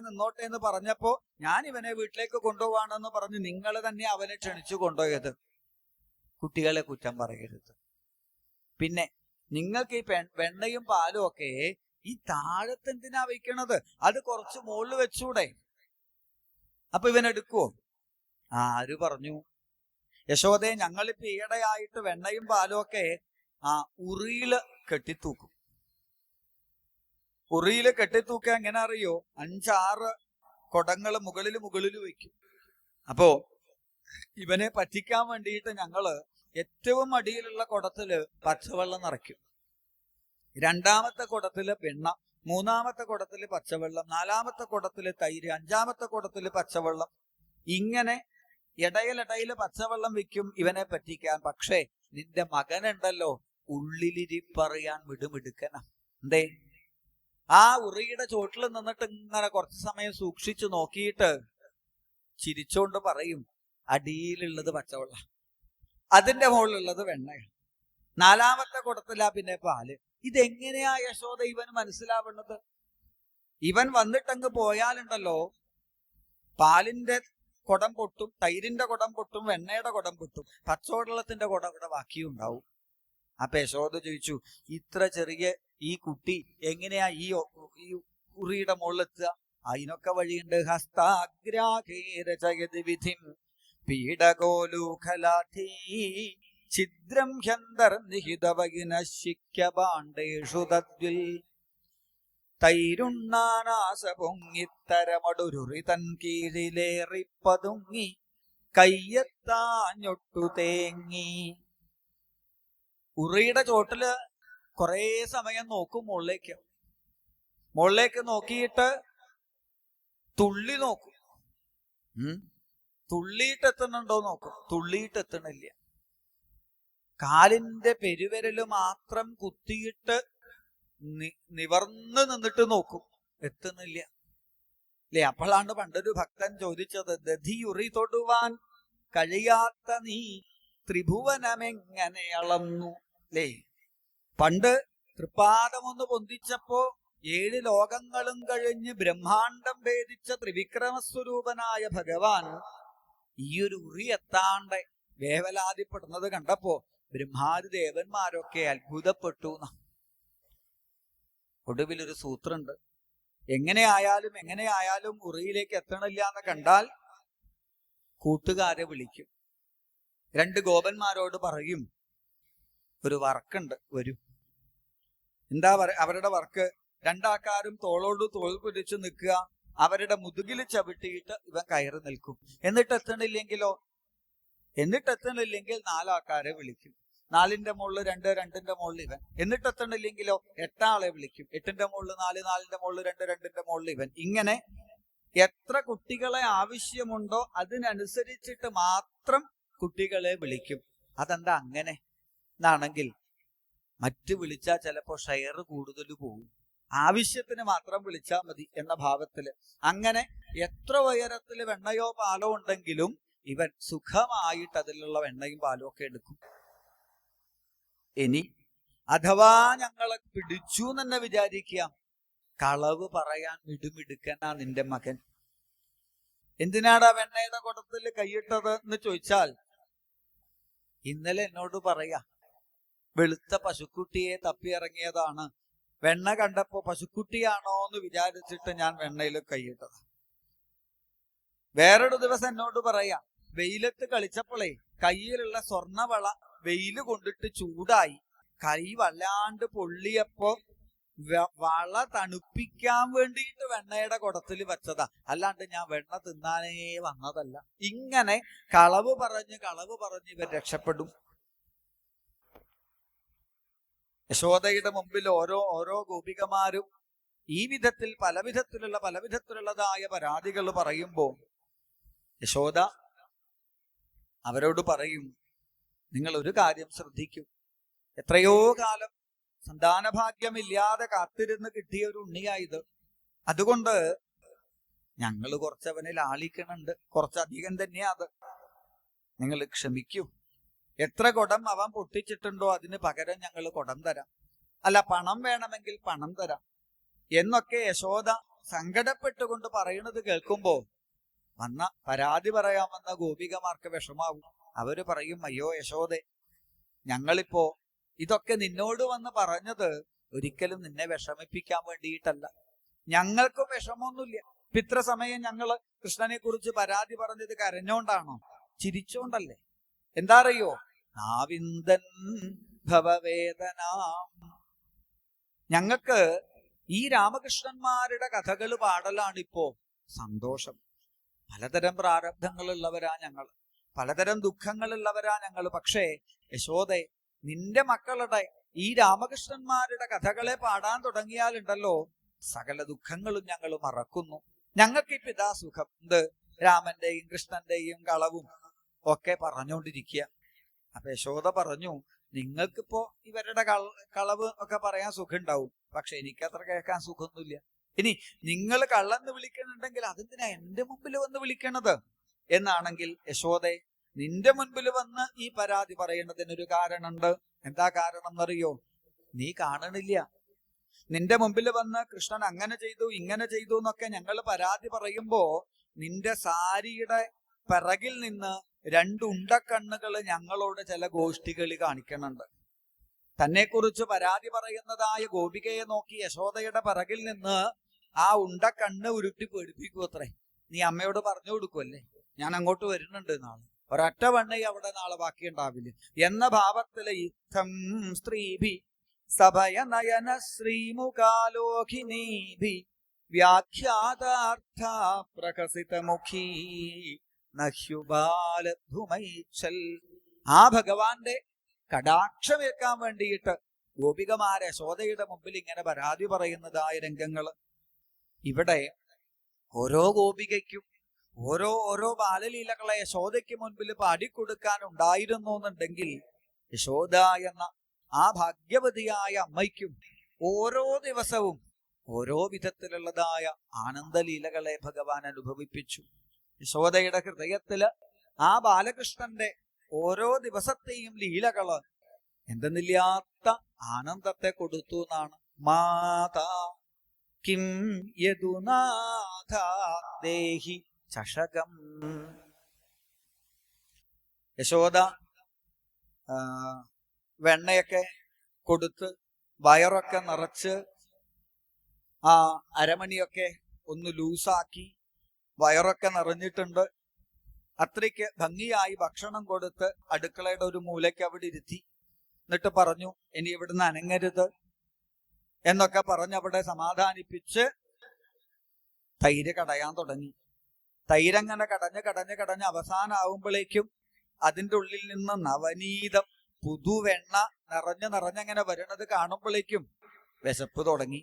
എന്ന് പറഞ്ഞപ്പോ ഞാൻ ഇവനെ വീട്ടിലേക്ക് കൊണ്ടുപോവാണെന്ന് പറഞ്ഞ് നിങ്ങൾ തന്നെ അവനെ ക്ഷണിച്ചു കൊണ്ടുപോയത്. കുട്ടികളെ കുറ്റം പറയരുത്. പിന്നെ നിങ്ങൾക്ക് ഈ വെണ്ണയും പാലും ഒക്കെ ഈ താഴത്തെന്തിനാ വയ്ക്കണത്? അത് കുറച്ച് മുകളിൽ വെച്ചൂടെ? അപ്പൊ ഇവൻ എടുക്കുവോ? ആര് പറഞ്ഞു? യശോദേ, ഞങ്ങളിപ്പോ ഈയിടെയായിട്ട് വെണ്ണയും പാലും ഒക്കെ ഉറിയില് കെട്ടിത്തൂക്കും. ഉറിയില് കെട്ടിത്തൂക്കാൻ എങ്ങനെ അറിയോ? 5-6 കുടങ്ങള് മുകളിൽ വെക്കും. അപ്പോ ഇവനെ പറ്റിക്കാൻ വേണ്ടിയിട്ട് ഞങ്ങള് ഏറ്റവും അടിയിലുള്ള കുടത്തില് പച്ചവെള്ളം നിറയ്ക്കും, 2ാമത്തെ കുടത്തില് വെണ്ണ, 3ാമത്തെ കുടത്തില് പച്ചവെള്ളം, 4ാമത്തെ കുടത്തില് തൈര്, 5ാമത്തെ കുടത്തില് പച്ചവെള്ളം. ഇങ്ങനെ ഇടയിലിടയില് പച്ചവെള്ളം വെക്കും ഇവനെ പറ്റിക്കാൻ. പക്ഷേ നിന്റെ മകനുണ്ടല്ലോ, ഉള്ളിലിരിപ്പറിയാൻ മിടുമിടുക്കന. എന്തേ? ആ ഉറിയുടെ ചോട്ടിൽ നിന്നിട്ട് ഇങ്ങനെ കുറച്ച് സമയം സൂക്ഷിച്ചു നോക്കിയിട്ട് ചിരിച്ചോണ്ട് പറയും, അടിയിലുള്ളത് പച്ചവെള്ളം, അതിന്റെ മുകളിലുള്ളത് വെണ്ണയാണ്, 4ാമത്തെ കുടത്തിലാ പിന്നെ പാല്. ഇതെങ്ങനെയാ യശോദ ഇവന് മനസ്സിലാവുന്നത്? ഇവൻ വന്നിട്ടങ്ങ് പോയാലുണ്ടല്ലോ, പാലിന്റെ കുടം പൊട്ടും, തൈരിന്റെ കുടം പൊട്ടും, വെണ്ണയുടെ കുടം പൊട്ടും, പച്ചവെള്ളത്തിന്റെ കുടം ഇവിടെ ബാക്കിയും ഉണ്ടാവും. അപ്പൊ യശോദ ചോദിച്ചു, ഇത്ര ചെറിയ ഈ കുട്ടി എങ്ങനെയാ ഈ ഉറിയുടെ മുകളിലെത്തുക? അതിനൊക്കെ വഴിയുണ്ട്. ഹസ്താഗ്രാഹേരചയത് വിധിം പീഡകോലൂഖലാഠീ ഛിദ്രം ഹ്യന്തർനിഹിതവകിനശിക്യപാണ്ഡേഷു തദ്വിൽ തൈരുണ്ണാനാസ പൊങ്ങിത്തരമടുരുറി തൻ കീഴിലേറിപ്പതുങ്ങി കയ്യെത്താഞ്ഞൊട്ടു തേങ്ങി. ഉറിയുടെ ചോട്ടില് കുറെ സമയം നോക്കും മുകളിലേക്ക് നോക്കിയിട്ട് തുള്ളി നോക്കും, തുള്ളിയിട്ടെത്തുന്നുണ്ടോ നോക്കും, തുള്ളിയിട്ടെത്തണില്ല. കാലിന്റെ പെരുവിരല് മാത്രം കുത്തിയിട്ട് നിവർന്ന് നിന്നിട്ട് നോക്കും, എത്തുന്നില്ല അല്ലേ? അപ്പോഴാണ് പണ്ടൊരു ഭക്തൻ ചോദിച്ചത്, ദധിയുറി തൊടുവാൻ കഴിയാത്ത നീ ത്രിഭുവനമെങ്ങനെ അളന്നു അല്ലേ? പണ്ട് തൃപ്പാദമൊന്ന് പൊന്തിച്ചപ്പോ 7 ലോകങ്ങളും കഴിഞ്ഞ് ബ്രഹ്മാണ്ടം ഭേദിച്ച ത്രിവിക്രമസ്വരൂപനായ ഭഗവാൻ ഈ ഒരു ഉറി എത്താണ്ട് വേവലാതിപ്പെടുന്നത് കണ്ടപ്പോ ബ്രഹ്മാദി ദേവന്മാരൊക്കെ അത്ഭുതപ്പെട്ടു. ഒടുവിലൊരു സൂത്രമുണ്ട്, എങ്ങനെയായാലും ഉറിയിലേക്ക് എത്തണില്ല എന്ന് കണ്ടാൽ കൂട്ടുകാരെ വിളിക്കും, 2 ഗോപന്മാരോട് പറയും, ഒരു വർക്കുണ്ട് വരൂ. എന്താ അവരുടെ വർക്ക്? രണ്ടാൾക്കാരും തോളോട് തോൾ പിടിച്ച് നിൽക്കുക, അവരുടെ മുതുകിൽ ചവിട്ടിയിട്ട് ഇവൻ കയറി നിൽക്കും. എന്നിട്ട് എത്തണില്ലെങ്കിൽ 4 ആൾക്കാരെ വിളിക്കും. 4ന്റെ മുകളിൽ 2, 2ന്റെ മുകളിൽ ഇവൻ. എന്നിട്ട് എത്തണില്ലെങ്കിലോ 8 ആളെ വിളിക്കും. 8ന്റെ മുകളിൽ 4, 4ന്റെ മുകളിൽ 2, 2ന്റെ മുകളിൽ ഇവൻ. ഇങ്ങനെ എത്ര കുട്ടികളെ ആവശ്യമുണ്ടോ അതിനനുസരിച്ചിട്ട് മാത്രം കുട്ടികളെ വിളിക്കും. അതെന്താ അങ്ങനെ എന്നാണെങ്കിൽ, മറ്റ് വിളിച്ചാൽ ചിലപ്പോ ഷെയർ കൂടുതൽ പോകും. ആവശ്യത്തിന് മാത്രം വിളിച്ചാൽ മതി എന്ന ഭാവത്തില്. അങ്ങനെ എത്ര ഉയരത്തിൽ വെണ്ണയോ പാലോ ഉണ്ടെങ്കിലും ഇവൻ സുഖമായിട്ട് അതിലുള്ള വെണ്ണയും പാലും ഒക്കെ എടുക്കും. ഇനി അഥവാ ഞങ്ങളെ പിടിച്ചു തന്നെ വിചാരിക്കുക, കളവ് പറയാൻ മിടുമിടുക്കനാ നിന്റെ മകൻ. എന്തിനാടാ വെണ്ണയുടെ കുടത്തിൽ കൈയിട്ടത് എന്ന് ചോദിച്ചാൽ, ഇന്നലെ എന്നോട് പറയാ വെളുത്ത പശുക്കുട്ടിയെ തപ്പിയിറങ്ങിയതാണ്, വെണ്ണ കണ്ടപ്പോ പശുക്കുട്ടിയാണോ എന്ന് വിചാരിച്ചിട്ട് ഞാൻ വെണ്ണയിൽ കൈയിട്ടത്. വേറൊരു ദിവസം എന്നോട് പറയാ, വെയിലത്ത് കളിച്ചപ്പോളേ കയ്യിലുള്ള സ്വർണവള വെയില് കൊണ്ടിട്ട് ചൂടായി, കൈ വല്ലാണ്ട് പൊള്ളിയപ്പോ വള തണുപ്പിക്കാൻ വേണ്ടിയിട്ട് വെണ്ണയുടെ കുടത്തിൽ വെച്ചതാ, അല്ലാണ്ട് ഞാൻ വെണ്ണ തിന്നാനേ വന്നതല്ല. ഇങ്ങനെ കളവ് പറഞ്ഞ് ഇവർ രക്ഷപ്പെടും. യശോദയുടെ മുമ്പിൽ ഓരോ ഗോപികമാരും ഈ വിധത്തിൽ പലവിധത്തിലുള്ളതായ പരാതികൾ പറയുമ്പോ യശോദ അവരോട് പറയും, നിങ്ങൾ ഒരു കാര്യം ശ്രദ്ധിക്കൂ. എത്രയോ കാലം സന്താനഭാഗ്യമില്ലാതെ കാത്തിരുന്ന് കിട്ടിയ ഒരു ഉണ്ണിയായത്. അതുകൊണ്ട് ഞങ്ങൾ കുറച്ചവനെ ലാളിക്കണുണ്ട്, കുറച്ചധികം തന്നെയാ അത്. നിങ്ങൾ ക്ഷമിക്കൂ. എത്ര കുടം അവൻ പൊട്ടിച്ചിട്ടുണ്ടോ അതിന് പകരം ഞങ്ങൾ കുടം തരാം, അല്ല പണം വേണമെങ്കിൽ പണം തരാം എന്നൊക്കെ യശോദ സങ്കടപ്പെട്ടുകൊണ്ട് പറയുന്നത് കേൾക്കുമ്പോ പരാതി പറയാൻ വന്ന ഗോപികമാർക്ക് വിഷമാവും. അവര് പറയും, അയ്യോ യശോദേ, ഞങ്ങളിപ്പോ ഇതൊക്കെ നിന്നോട് വന്ന് പറഞ്ഞത് ഒരിക്കലും നിന്നെ വിഷമിപ്പിക്കാൻ വേണ്ടിയിട്ടല്ല. ഞങ്ങൾക്കും വിഷമമൊന്നുമില്ല. ഇത്ര സമയം ഞങ്ങള് കൃഷ്ണനെ കുറിച്ച് പരാതി പറഞ്ഞത് കരഞ്ഞോണ്ടാണോ? ചിരിച്ചോണ്ടല്ലേ. എന്താ അറിയോ? നാവിന്ദൻ ഭവവേദനാം. ഞങ്ങൾക്ക് ഈ രാമകൃഷ്ണന്മാരുടെ കഥകൾ പാടലാണിപ്പോ സന്തോഷം. പലതരം പ്രാരബ്ധങ്ങളുള്ളവരാ ഞങ്ങൾ, പലതരം ദുഃഖങ്ങളുള്ളവരാ ഞങ്ങൾ. പക്ഷേ യശോദേ, നിന്റെ മക്കളുടെ ഈ രാമകൃഷ്ണന്മാരുടെ കഥകളെ പാടാൻ തുടങ്ങിയാലുണ്ടല്ലോ സകല ദുഃഖങ്ങളും ഞങ്ങൾ മറക്കുന്നു. ഞങ്ങൾക്കിപ്പോ ഇതാ സുഖം. എന്ത്? രാമന്റെയും കൃഷ്ണന്റെയും കളവും ഒക്കെ പറഞ്ഞുകൊണ്ടിരിക്കുക. അപ്പൊ യശോദ പറഞ്ഞു, നിങ്ങൾക്കിപ്പോ ഇവരുടെ കളവ് ഒക്കെ പറയാൻ സുഖം ഉണ്ടാവും, പക്ഷെ എനിക്കത്ര കേൾക്കാൻ സുഖമൊന്നുമില്ല. ഇനി നിങ്ങൾ കള്ളെന്ന് വിളിക്കണുണ്ടെങ്കിൽ അതെന്തിനാ എന്റെ മുമ്പിൽ വന്ന് വിളിക്കണത് എന്നാണെങ്കിൽ, യശോദേ, നിന്റെ മുൻപിൽ വന്ന് ഈ പരാതി പറയുന്നതിനൊരു കാരണമുണ്ട്. എന്താ കാരണം എന്നറിയോ? നീ കാണണില്ല. നിന്റെ മുമ്പിൽ വന്ന് കൃഷ്ണൻ അങ്ങനെ ചെയ്തു ഇങ്ങനെ ചെയ്തു എന്നൊക്കെ ഞങ്ങൾ പരാതി പറയുമ്പോ നിന്റെ സാരിയുടെ പിറകിൽ നിന്ന് 2 ഉണ്ടക്കണ്ണുകൾ ഞങ്ങളോട് ചില ഗോഷ്ഠികളി കാണിക്കണുണ്ട്. തന്നെ കുറിച്ച് പരാതി പറയുന്നതായ ഗോപികയെ നോക്കി യശോദയുടെ പിറകിൽ നിന്ന് ആ ഉണ്ടക്കണ്ണ് ഉരുട്ടി പേടിപ്പിക്കൂ അത്രേ. നീ അമ്മയോട് പറഞ്ഞു കൊടുക്കുമല്ലേ, ഞാൻ അങ്ങോട്ട് വരുന്നുണ്ട് നാളെ, ഒരൊറ്റ വണ്ണ അവിടെ നാളെ ബാക്കി ഉണ്ടാവില്ല എന്ന ഭാവത്തില് യുദ്ധം സ്ത്രീഭി സഭയ നയന ശ്രീമുഖാലോകിനീഭി വ്യാഖ്യാതാർത്ഥ പ്രകസിതമുഖീ നഹ്യുബാലധുമൈച്ചൽ. ആ ഭഗവാന്റെ കടാക്ഷമേൽക്കാൻ വേണ്ടിയിട്ട് ഗോപികമാരെ യശോദയുടെ മുമ്പിൽ ഇങ്ങനെ പരാതി പറയുന്നതായ രംഗങ്ങള്. ഇവിടെ ഓരോ ഗോപികയ്ക്കും ഓരോ ബാലലീലകളെ യശോദയ്ക്ക് മുൻപിൽ പാടിക്കൊടുക്കാൻ ഉണ്ടായിരുന്നു എന്നുണ്ടെങ്കിൽ, യശോദ എന്ന ആ ഭാഗ്യവതിയായ അമ്മയ്ക്കും ഓരോ ദിവസവും ഓരോ വിധത്തിലുള്ളതായ ആനന്ദലീലകളെ ഭഗവാൻ അനുഭവിപ്പിച്ചു. യശോദയുടെ ഹൃദയത്തില് ആ ബാലകൃഷ്ണന്റെ ഓരോ ദിവസത്തെയും ലീലകള് എന്തെന്നില്ലാത്ത ആനന്ദത്തെ കൊടുത്തു എന്നാണ്. മാതാ കിം യദുനാഥ ദേഹി ചഷകം. യശോദ വെണ്ണയൊക്കെ കൊടുത്ത് വയറൊക്കെ നിറച്ച് ആ അരമണിയൊക്കെ ഒന്ന് ലൂസാക്കി വയറൊക്കെ നിറഞ്ഞിട്ടുണ്ട്. അത്രയ്ക്ക് ഭംഗിയായി ഭക്ഷണം കൊടുത്ത് അടുക്കളയുടെ ഒരു മൂലയ്ക്ക് അവിടെ ഇരുത്തി. എന്നിട്ട് പറഞ്ഞു, ഇനി ഇവിടുന്ന് അനങ്ങരുത്, എന്നൊക്കെ പറഞ്ഞ് അവിടെ സമാധാനിപ്പിച്ച് തൈര് കടയാൻ തുടങ്ങി. തൈരങ്ങനെ കടഞ്ഞ് അവസാനമാവുമ്പോഴേക്കും അതിൻ്റെ ഉള്ളിൽ നിന്ന് നവനീതം പുതുവെണ്ണ നിറഞ്ഞങ്ങനെ വരണത് കാണുമ്പോഴേക്കും വിശപ്പ് തുടങ്ങി.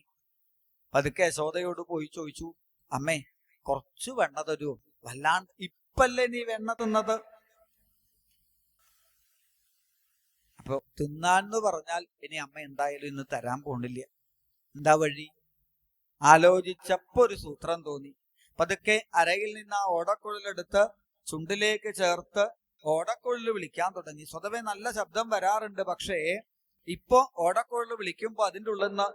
പതുക്കെ യശോദയോട് പോയി ചോദിച്ചു, അമ്മേ കുറച്ച് വെണ്ണ തരുമോ? വല്ലാണ്ട് ഇപ്പല്ലേ നീ വെണ്ണ തിന്നത്. അപ്പൊ തിന്നാന്ന് പറഞ്ഞാൽ ഇനി അമ്മ എന്തായാലും ഇന്ന് തരാൻ പോണില്ല. എന്താ വഴി? ആലോചിച്ചപ്പോ ഒരു സൂത്രം തോന്നി. പതുക്കെ അരയിൽ നിന്ന് ആ ഓടക്കുഴലെടുത്ത് ചുണ്ടിലേക്ക് ചേർത്ത് ഓടക്കുഴൽ വിളിക്കാൻ തുടങ്ങി. സ്വതവേ നല്ല ശബ്ദം വരാറുണ്ട്, പക്ഷേ ഇപ്പോ ഓടക്കുഴൽ വിളിക്കുമ്പോ അതിൻ്റെ ഉള്ളിൽ നിന്ന്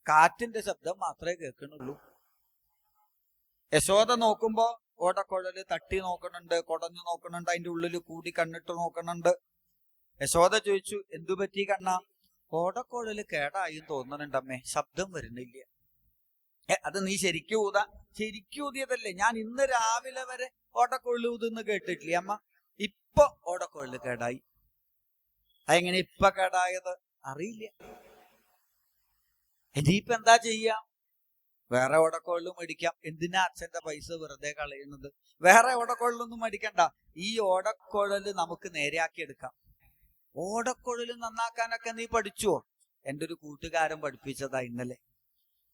കാറ്റിന്റെ ശബ്ദം മാത്രമേ കേൾക്കണുള്ളൂ. യശോദ നോക്കുമ്പോ ഓടക്കുഴല് തട്ടി നോക്കണുണ്ട്, കുടഞ്ഞു നോക്കണുണ്ട്, അതിന്റെ ഉള്ളിൽ കൂടി കണ്ണിട്ട് നോക്കണുണ്ട്. യശോദ ചോദിച്ചു, എന്തു പറ്റി കണ്ണാ? ഓടക്കുഴല് കേടായി തോന്നണുണ്ടമ്മേ, ശബ്ദം വരുന്നില്ല. അത് നീ ശരിക്കും ഊതിയതല്ലേ? ഞാൻ ഇന്ന് രാവിലെ വരെ ഓടക്കുഴൽ ഊതെന്ന് കേട്ടിട്ടില്ലേ അമ്മ? ഇപ്പൊ ഓടക്കുഴല് കേടായി. അതെങ്ങനെ ഇപ്പൊ കേടായത്? അറിയില്ല. ഇനിയിപ്പൊ എന്താ ചെയ്യാം? വേറെ ഓടക്കുഴലും മേടിക്കാം. എന്തിനാ അച്ഛന്റെ പൈസ വെറുതെ കളയുന്നത്? വേറെ ഓടക്കുഴലൊന്നും മേടിക്കണ്ട. ഈ ഓടക്കുഴല് നമുക്ക് നേരെയാക്കി എടുക്കാം. ഓടക്കുഴല് നന്നാക്കാനൊക്കെ നീ പഠിച്ചുവോ? എൻ്റെ ഒരു കൂട്ടുകാരൻ പഠിപ്പിച്ചതാ ഇന്നലെ.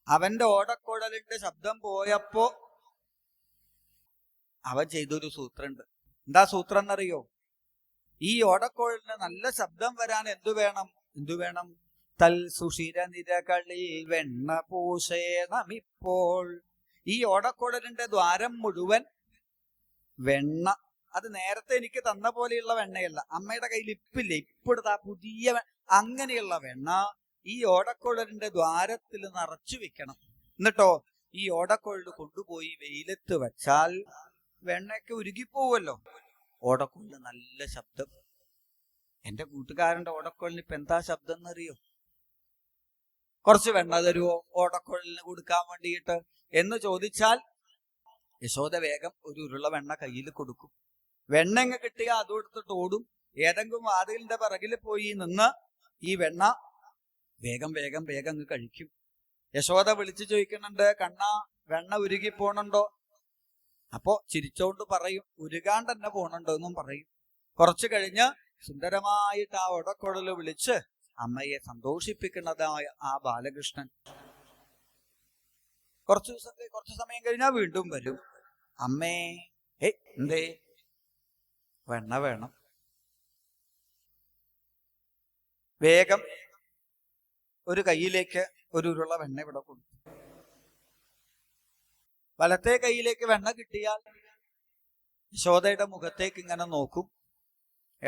അവന്റെ ഓടക്കുഴലിന്റെ ശബ്ദം പോയപ്പോ അവൻ ചെയ്തൊരു സൂത്രമുണ്ട്. എന്താ സൂത്രം എന്നറിയോ? ഈ ഓടക്കുഴലിന് നല്ല ശബ്ദം വരാൻ എന്തു വേണം? തൽ സുഷിര നിരകളിൽ വെണ്ണ പൂശേണമിപ്പോൾ. ഈ ഓടക്കുഴലിന്റെ ദ്വാരം മുഴുവൻ വെണ്ണ. അത് നേരത്തെ എനിക്ക് തന്ന പോലെയുള്ള വെണ്ണയല്ല, അമ്മയുടെ കയ്യിൽ ഇപ്പില്ലേ, ഇപ്പോഴത്തെ ആ പുതിയ അങ്ങനെയുള്ള വെണ്ണ ഈ ഓടക്കുഴലിന്റെ ദ്വാരത്തിൽ നിറച്ചു വെക്കണം. എന്നിട്ടോ ഈ ഓടക്കുഴൽ കൊണ്ടുപോയി വെയിലത്ത് വെച്ചാൽ വെണ്ണയൊക്കെ ഉരുകിപ്പോവല്ലോ. ഓടക്കുഴലിന് നല്ല ശബ്ദം. എന്റെ കൂട്ടുകാരന്റെ ഓടക്കുഴലിന് ഇപ്പൊ എന്താ ശബ്ദം എന്നറിയോ? കുറച്ച് വെണ്ണ തരുമോ ഓടക്കുഴലിന് കൊടുക്കാൻ വേണ്ടിയിട്ട് എന്ന് ചോദിച്ചാൽ യശോദ വേഗം ഒരു ഉരുള വെണ്ണ കയ്യിൽ കൊടുക്കും. വെണ്ണ കിട്ടിയ അതും എടുത്തിട്ട് ഓടും. ഏതെങ്കിലും വാതിലിന്റെ പിറകിൽ പോയി നിന്ന് ഈ വെണ്ണ വേഗം അങ്ങ് കഴിക്കും. യശോദ വിളിച്ചു ചോദിക്കുന്നുണ്ട്, കണ്ണാ വെണ്ണ ഉരുകി പോണുണ്ടോ? അപ്പോ ചിരിച്ചോണ്ട് പറയും, ഉരുകാണ്ട് തന്നെ പോണുണ്ടോ എന്നും പറയും. കുറച്ചു കഴിഞ്ഞ് സുന്ദരമായിട്ട് ആ ഓടക്കുഴല് വിളിച്ച് അമ്മയെ സന്തോഷിപ്പിക്കുന്നതായ ആ ബാലകൃഷ്ണൻ കുറച്ചു സമയം കഴിഞ്ഞാൽ വീണ്ടും വരും. അമ്മേ, എന്തേ? വെണ്ണ വേണം. വേഗം ഒരു കൈയിലേക്ക് ഒരു ഉരുള വെണ്ണ ഇവിടെ കൊടുത്തു. വലത്തെ കൈയിലേക്ക് വെണ്ണ കിട്ടിയാൽ യശോദയുടെ മുഖത്തേക്ക് ഇങ്ങനെ നോക്കും.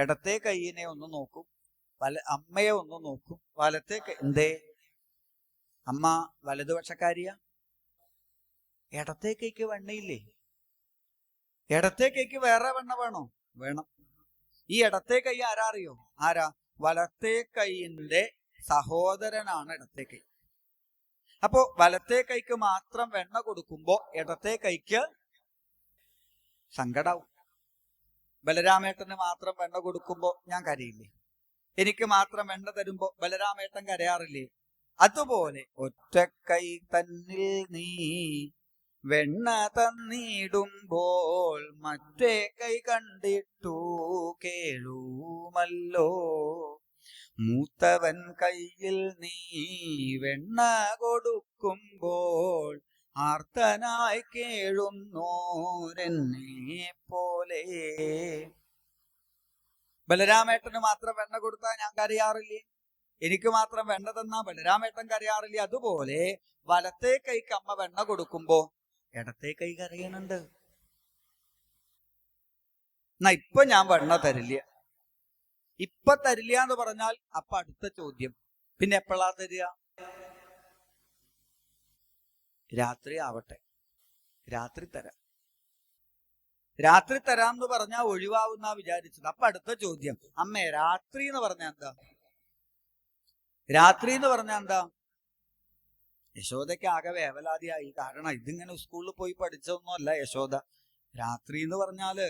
ഇടത്തെ കൈയിനെ ഒന്ന് നോക്കും, അമ്മയെ ഒന്ന് നോക്കും. വലത്തെ കൈ എന്തേ? അമ്മ വലതുപക്ഷക്കാരിയാ? ഇടത്തെ കൈക്ക് വെണ്ണയില്ലേ? ഇടത്തെ കൈക്ക് വേറെ വെണ്ണ വേണോ? വേണം. ഈ ഇടത്തെ കൈ ആരാ അറിയോ? ആരാ? വലത്തെ കൈയിന്റെ സഹോദരനാണ് ഇടത്തെ കൈ. അപ്പോ വലത്തെ കൈക്ക് മാത്രം വെണ്ണ കൊടുക്കുമ്പോ ഇടത്തെ കൈക്ക് സങ്കടാവും. ബലരാമേട്ടന് മാത്രം വെണ്ണ കൊടുക്കുമ്പോ ഞാൻ കരയില്ലേ? എനിക്ക് മാത്രം വെണ്ണ തരുമ്പോ ബലരാമേട്ടൻ കരയാറില്ലേ? അതുപോലെ ഒറ്റക്കൈ തന്നിൽ നീ വെണ്ണ തന്നിടുമ്പോൾ മറ്റേ കൈ കണ്ടിട്ടു കേഴുമല്ലോ. മൂത്തവൻ കയ്യിൽ നീ വെണ്ണ കൊടുക്കുമ്പോൾ ആർത്തനായി കേഴുന്നോരെന്നെ പോലെ. ബലരാമേട്ടന് മാത്രം വെണ്ണ കൊടുത്താൽ ഞാൻ കരയാറില്ലേ? എനിക്ക് മാത്രം വെണ്ണ തന്നാ ബലരാമേട്ടൻ കരയാറില്ലേ? അതുപോലെ വലത്തെ കൈക്ക് അമ്മ വെണ്ണ കൊടുക്കുമ്പോ ഇടത്തെ കൈ കരയണുണ്ട്. എന്നാ ഇപ്പൊ ഞാൻ വെണ്ണ തരില്ല. ഇപ്പൊ തരില്ല എന്ന് പറഞ്ഞാൽ അപ്പൊ അടുത്ത ചോദ്യം, പിന്നെ എപ്പോഴാ തരിക? രാത്രി ആവട്ടെ, രാത്രി തരാം. രാത്രി തരാന്ന് പറഞ്ഞാൽ ഒഴിവാവുന്ന വിചാരിച്ചത്. അപ്പൊ അടുത്ത ചോദ്യം, അമ്മേ രാത്രി എന്ന് പറഞ്ഞാൽ എന്താ? രാത്രി എന്ന് പറഞ്ഞാൽ എന്താ? യശോദയ്ക്ക് ആകെ വേവലാതിയായി. കാരണം ഇതിങ്ങനെ സ്കൂളിൽ പോയി പഠിച്ചതൊന്നും അല്ല യശോദ. രാത്രി എന്ന് പറഞ്ഞാല്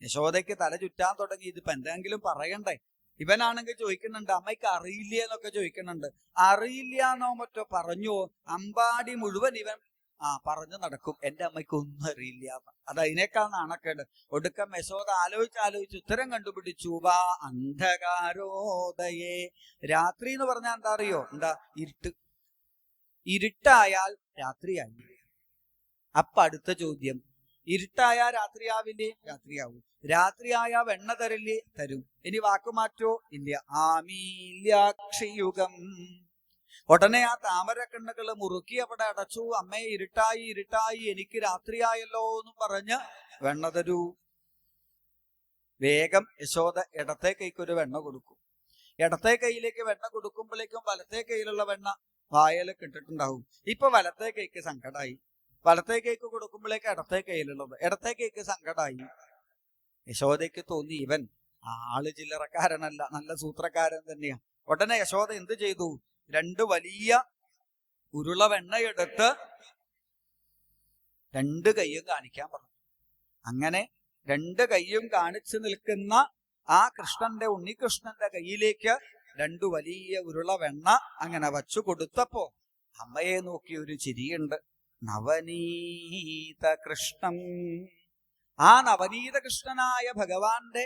യശോദയ്ക്ക് തല ചുറ്റാൻ തുടങ്ങി. ഇതിപ്പോ എന്തെങ്കിലും പറയണ്ടേ? ഇവനാണെങ്കിൽ ചോദിക്കുന്നുണ്ട്, അമ്മയ്ക്ക് അറിയില്ല എന്നൊക്കെ ചോദിക്കുന്നുണ്ട്. അറിയില്ല എന്നോ മറ്റോ പറഞ്ഞു. അമ്പാടി മുഴുവൻ ഇവൻ പറഞ്ഞു നടക്കും, എന്റെ അമ്മയ്ക്ക് ഒന്നും അറിയില്ല. അത് അതിനേക്കാൾ നാണക്കേട്. ഒടുക്കം യശോദ ആലോചിച്ച് ഉത്തരം കണ്ടുപിടിച്ചു. വാ അന്ധകാരോദയേ. രാത്രി എന്ന് പറഞ്ഞാൽ എന്താ അറിയോ? എന്താ? ഇരുട്ട്. ഇരുട്ടായാൽ രാത്രിയായി. അപ്പൊ അടുത്ത ചോദ്യം, ഇരുട്ടായാൽ രാത്രിയാവില്ലേ? രാത്രിയാവും. രാത്രിയായ വെണ്ണ തരില്ലേ? തരും. ഇനി വാക്കുമാറ്റോ? ഇല്ല. ആമീല്യാക്ഷിയുഗം. ഉടനെ ആ താമരക്കണ്ണുകള് മുറുക്കി അവിടെ അടച്ചു. അമ്മേ, ഇരുട്ടായി ഇരുട്ടായി, എനിക്ക് രാത്രിയായല്ലോ എന്നും പറഞ്ഞ് വെണ്ണ തരൂ. വേഗം യശോദ ഇടത്തെ കൈക്കൊരു വെണ്ണ കൊടുക്കും. ഇടത്തെ കൈയിലേക്ക് വെണ്ണ കൊടുക്കുമ്പോഴേക്കും വലത്തെ കൈയിലുള്ള വെണ്ണ വായലൊക്കെ ഇട്ടിട്ടുണ്ടാവും. ഇപ്പൊ വലത്തെ കൈക്ക് സങ്കടമായി. വലത്തെ കൈക്ക് കൊടുക്കുമ്പോഴേക്ക് ഇടത്തെ കയ്യിലുള്ളത്. ഇടത്തെ കൈക്ക് സങ്കടമായി. യശോദയ്ക്ക് തോന്നി ഇവൻ ആള് ചില്ലറക്കാരനല്ല, നല്ല സൂത്രക്കാരൻ തന്നെയാ. ഉടനെ യശോദ എന്ത് ചെയ്തു? 2 വലിയ ഉരുള വെണ്ണയെടുത്ത് 2 കൈയും കാണിക്കാൻ പറഞ്ഞു. അങ്ങനെ 2 കൈയും കാണിച്ചു നിൽക്കുന്ന ആ കൃഷ്ണന്റെ, ഉണ്ണികൃഷ്ണന്റെ കയ്യിലേക്ക് 2 വലിയ ഉരുള വെണ്ണ അങ്ങനെ വച്ചു കൊടുത്തപ്പോ അമ്മയെ നോക്കി ഒരു ചിരിയുണ്ട്. നവനീത കൃഷ്ണം. ആ നവനീത കൃഷ്ണനായ ഭഗവാന്റെ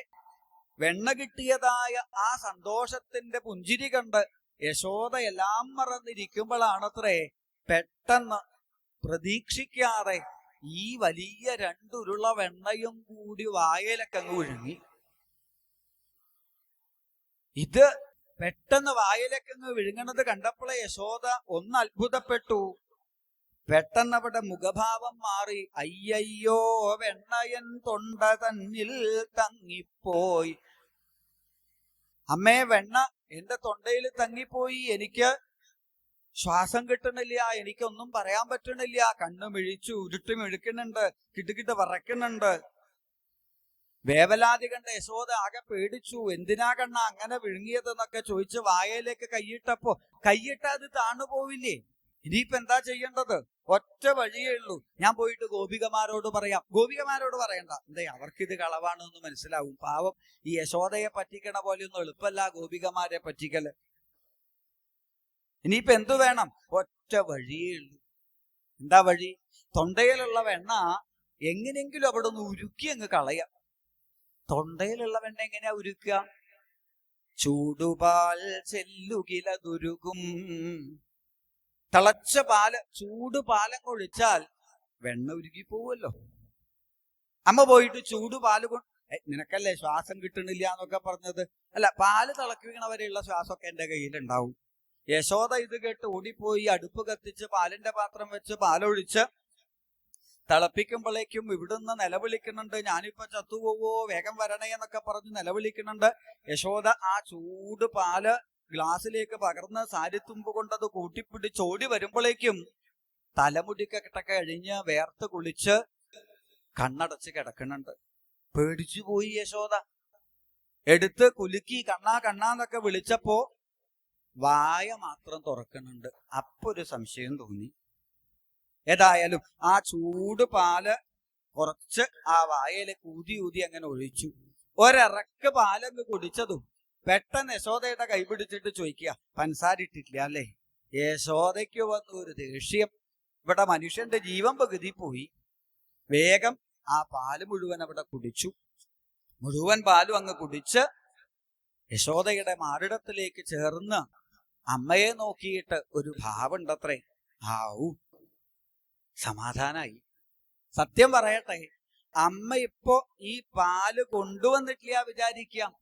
വെണ്ണ കിട്ടിയതായ ആ സന്തോഷത്തിന്റെ പുഞ്ചിരി കണ്ട് യശോദ എല്ലാം മറന്നിരിക്കുമ്പോഴാണത്രേ പെട്ടെന്ന് പ്രതീക്ഷിക്കാതെ ഈ വലിയ 2 ഉരുള വെണ്ണയും കൂടി വായലൊക്കെ അങ്ങ് വിഴുങ്ങി. ഇത് പെട്ടെന്ന് വായലൊക്കെ അങ്ങ് വിഴുങ്ങണത് കണ്ടപ്പോഴേ യശോദ ഒന്ന് അത്ഭുതപ്പെട്ടു. പെട്ടെന്ന് അവിടെ മുഖഭാവം മാറി. അയ്യയ്യോ, വെണ്ണയൻ തൊണ്ട തന്നിൽ തങ്ങിപ്പോയി. അമ്മേ, വെണ്ണ എന്റെ തൊണ്ടയിൽ തങ്ങിപ്പോയി. എനിക്ക് ശ്വാസം കിട്ടണില്ല, എനിക്കൊന്നും പറയാൻ പറ്റണില്ല. കണ്ണു മിഴിച്ചു, ഉരുട്ടി മിഴിക്കുന്നുണ്ട്, കിട്ടുകിട്ട് വറക്കുന്നുണ്ട്. വേവലാതി കണ്ട യശോദ ആകെ പേടിച്ചു. എന്തിനാ കണ്ണ അങ്ങനെ വിഴുങ്ങിയതെന്നൊക്കെ ചോദിച്ച് വായയിലേക്ക് കൈയിട്ടപ്പോ കൈയിട്ട അത് താണുപോവില്ലേ? ഇനിയിപ്പോ എന്താ ചെയ്യേണ്ടത്? ഒറ്റ വഴിയേ ഉള്ളൂ. ഞാൻ പോയിട്ട് ഗോപികമാരോട് പറയാം. ഗോപികമാരോട് പറയണ്ട, എന്തേ, അവർക്കിത് കളവാണെന്ന് മനസ്സിലാവും. പാവം, ഈ യശോദയെ പറ്റിക്കണ പോലെയൊന്നും എളുപ്പമല്ല ഗോപികമാരെ പറ്റിക്കല്. ഇനിയിപ്പോ എന്തു വേണം? ഒറ്റ വഴിയേ ഉള്ളൂ. എന്താ വഴി? തൊണ്ടയിലുള്ള വെണ്ണ എങ്ങനെയെങ്കിലും അവിടെ ഒന്ന് ഉരുക്കി അങ്ങ് കളയാം. തൊണ്ടയിലുള്ള വെണ്ണ എങ്ങനെയാ ഉരുക്കുക? ചൂടുപാൽ ചെല്ലുകില ദുരുകും. തിളച്ച പാല്, ചൂട് പാലങ്ങ് ഒഴിച്ചാൽ വെണ്ണ ഉരുകി പോവുമല്ലോ. അമ്മ പോയിട്ട് ചൂട് പാല് കൊണ്ട്, നിനക്കല്ലേ ശ്വാസം കിട്ടണില്ല എന്നൊക്കെ പറഞ്ഞത്? അല്ല, പാല് തിളക്കണവരെയുള്ള ശ്വാസമൊക്കെ എന്റെ കയ്യിലുണ്ടാവും. യശോദ ഇത് കേട്ട് ഓടിപ്പോയി അടുപ്പ് കത്തിച്ച് പാലിന്റെ പാത്രം വെച്ച് പാലൊഴിച്ച് തിളപ്പിക്കുമ്പോഴേക്കും ഇവിടുന്ന് നിലവിളിക്കുന്നുണ്ട്. ഞാനിപ്പോ ചത്തുപോവോ, വേഗം വരണേ എന്നൊക്കെ പറഞ്ഞ് നിലവിളിക്കുന്നുണ്ട്. യശോദ ആ ചൂട് പാല് ഗ്ലാസ്സിലേക്ക് പകർന്ന് സാരിത്തുമ്പ് കൊണ്ടത് കൂട്ടിപ്പിടിച്ചോടി വരുമ്പോഴേക്കും തലമുടിക്കൊക്കെ കഴിഞ്ഞ് വേർത്ത് കുളിച്ച് കണ്ണടച്ച് കിടക്കുന്നുണ്ട്. പേടിച്ചു പോയി യശോദ. എടുത്ത് കുലുക്കി കണ്ണാന്നൊക്കെ വിളിച്ചപ്പോ വായ മാത്രം തുറക്കുന്നുണ്ട്. അപ്പൊ ഒരു സംശയം തോന്നി. ഏതായാലും ആ ചൂട് പാല് കുറച്ച് ആ വായയിലേക്ക് ഊതി അങ്ങനെ ഒഴിച്ചു. ഒരിറക്ക് പാലങ്ങ് കുടിച്ചതും പെട്ടെന്ന് യശോദയുടെ കൈ പിടിച്ചിട്ട് ചോദിക്കുക, പഞ്ചസാര ഇട്ടിട്ടില്ല അല്ലേ? യശോദയ്ക്ക് വന്ന ഒരു ദേഷ്യം. ഇവിടെ മനുഷ്യന്റെ ജീവൻ പകുതി പോയി. വേഗം ആ പാല് മുഴുവൻ അവിടെ കുടിച്ചു. മുഴുവൻ പാലും അങ്ങ് കുടിച്ച് യശോദയുടെ മാറിടത്തിലേക്ക് ചേർന്ന് അമ്മയെ നോക്കിയിട്ട് ഒരു ഭാവമുണ്ടത്രേ. ആവൂ, സമാധാനായി. സത്യം പറയട്ടെ, അമ്മ ഇപ്പോ ഈ പാല് കൊണ്ടുവന്നിട്ടില്ല വിചാരിക്കാം,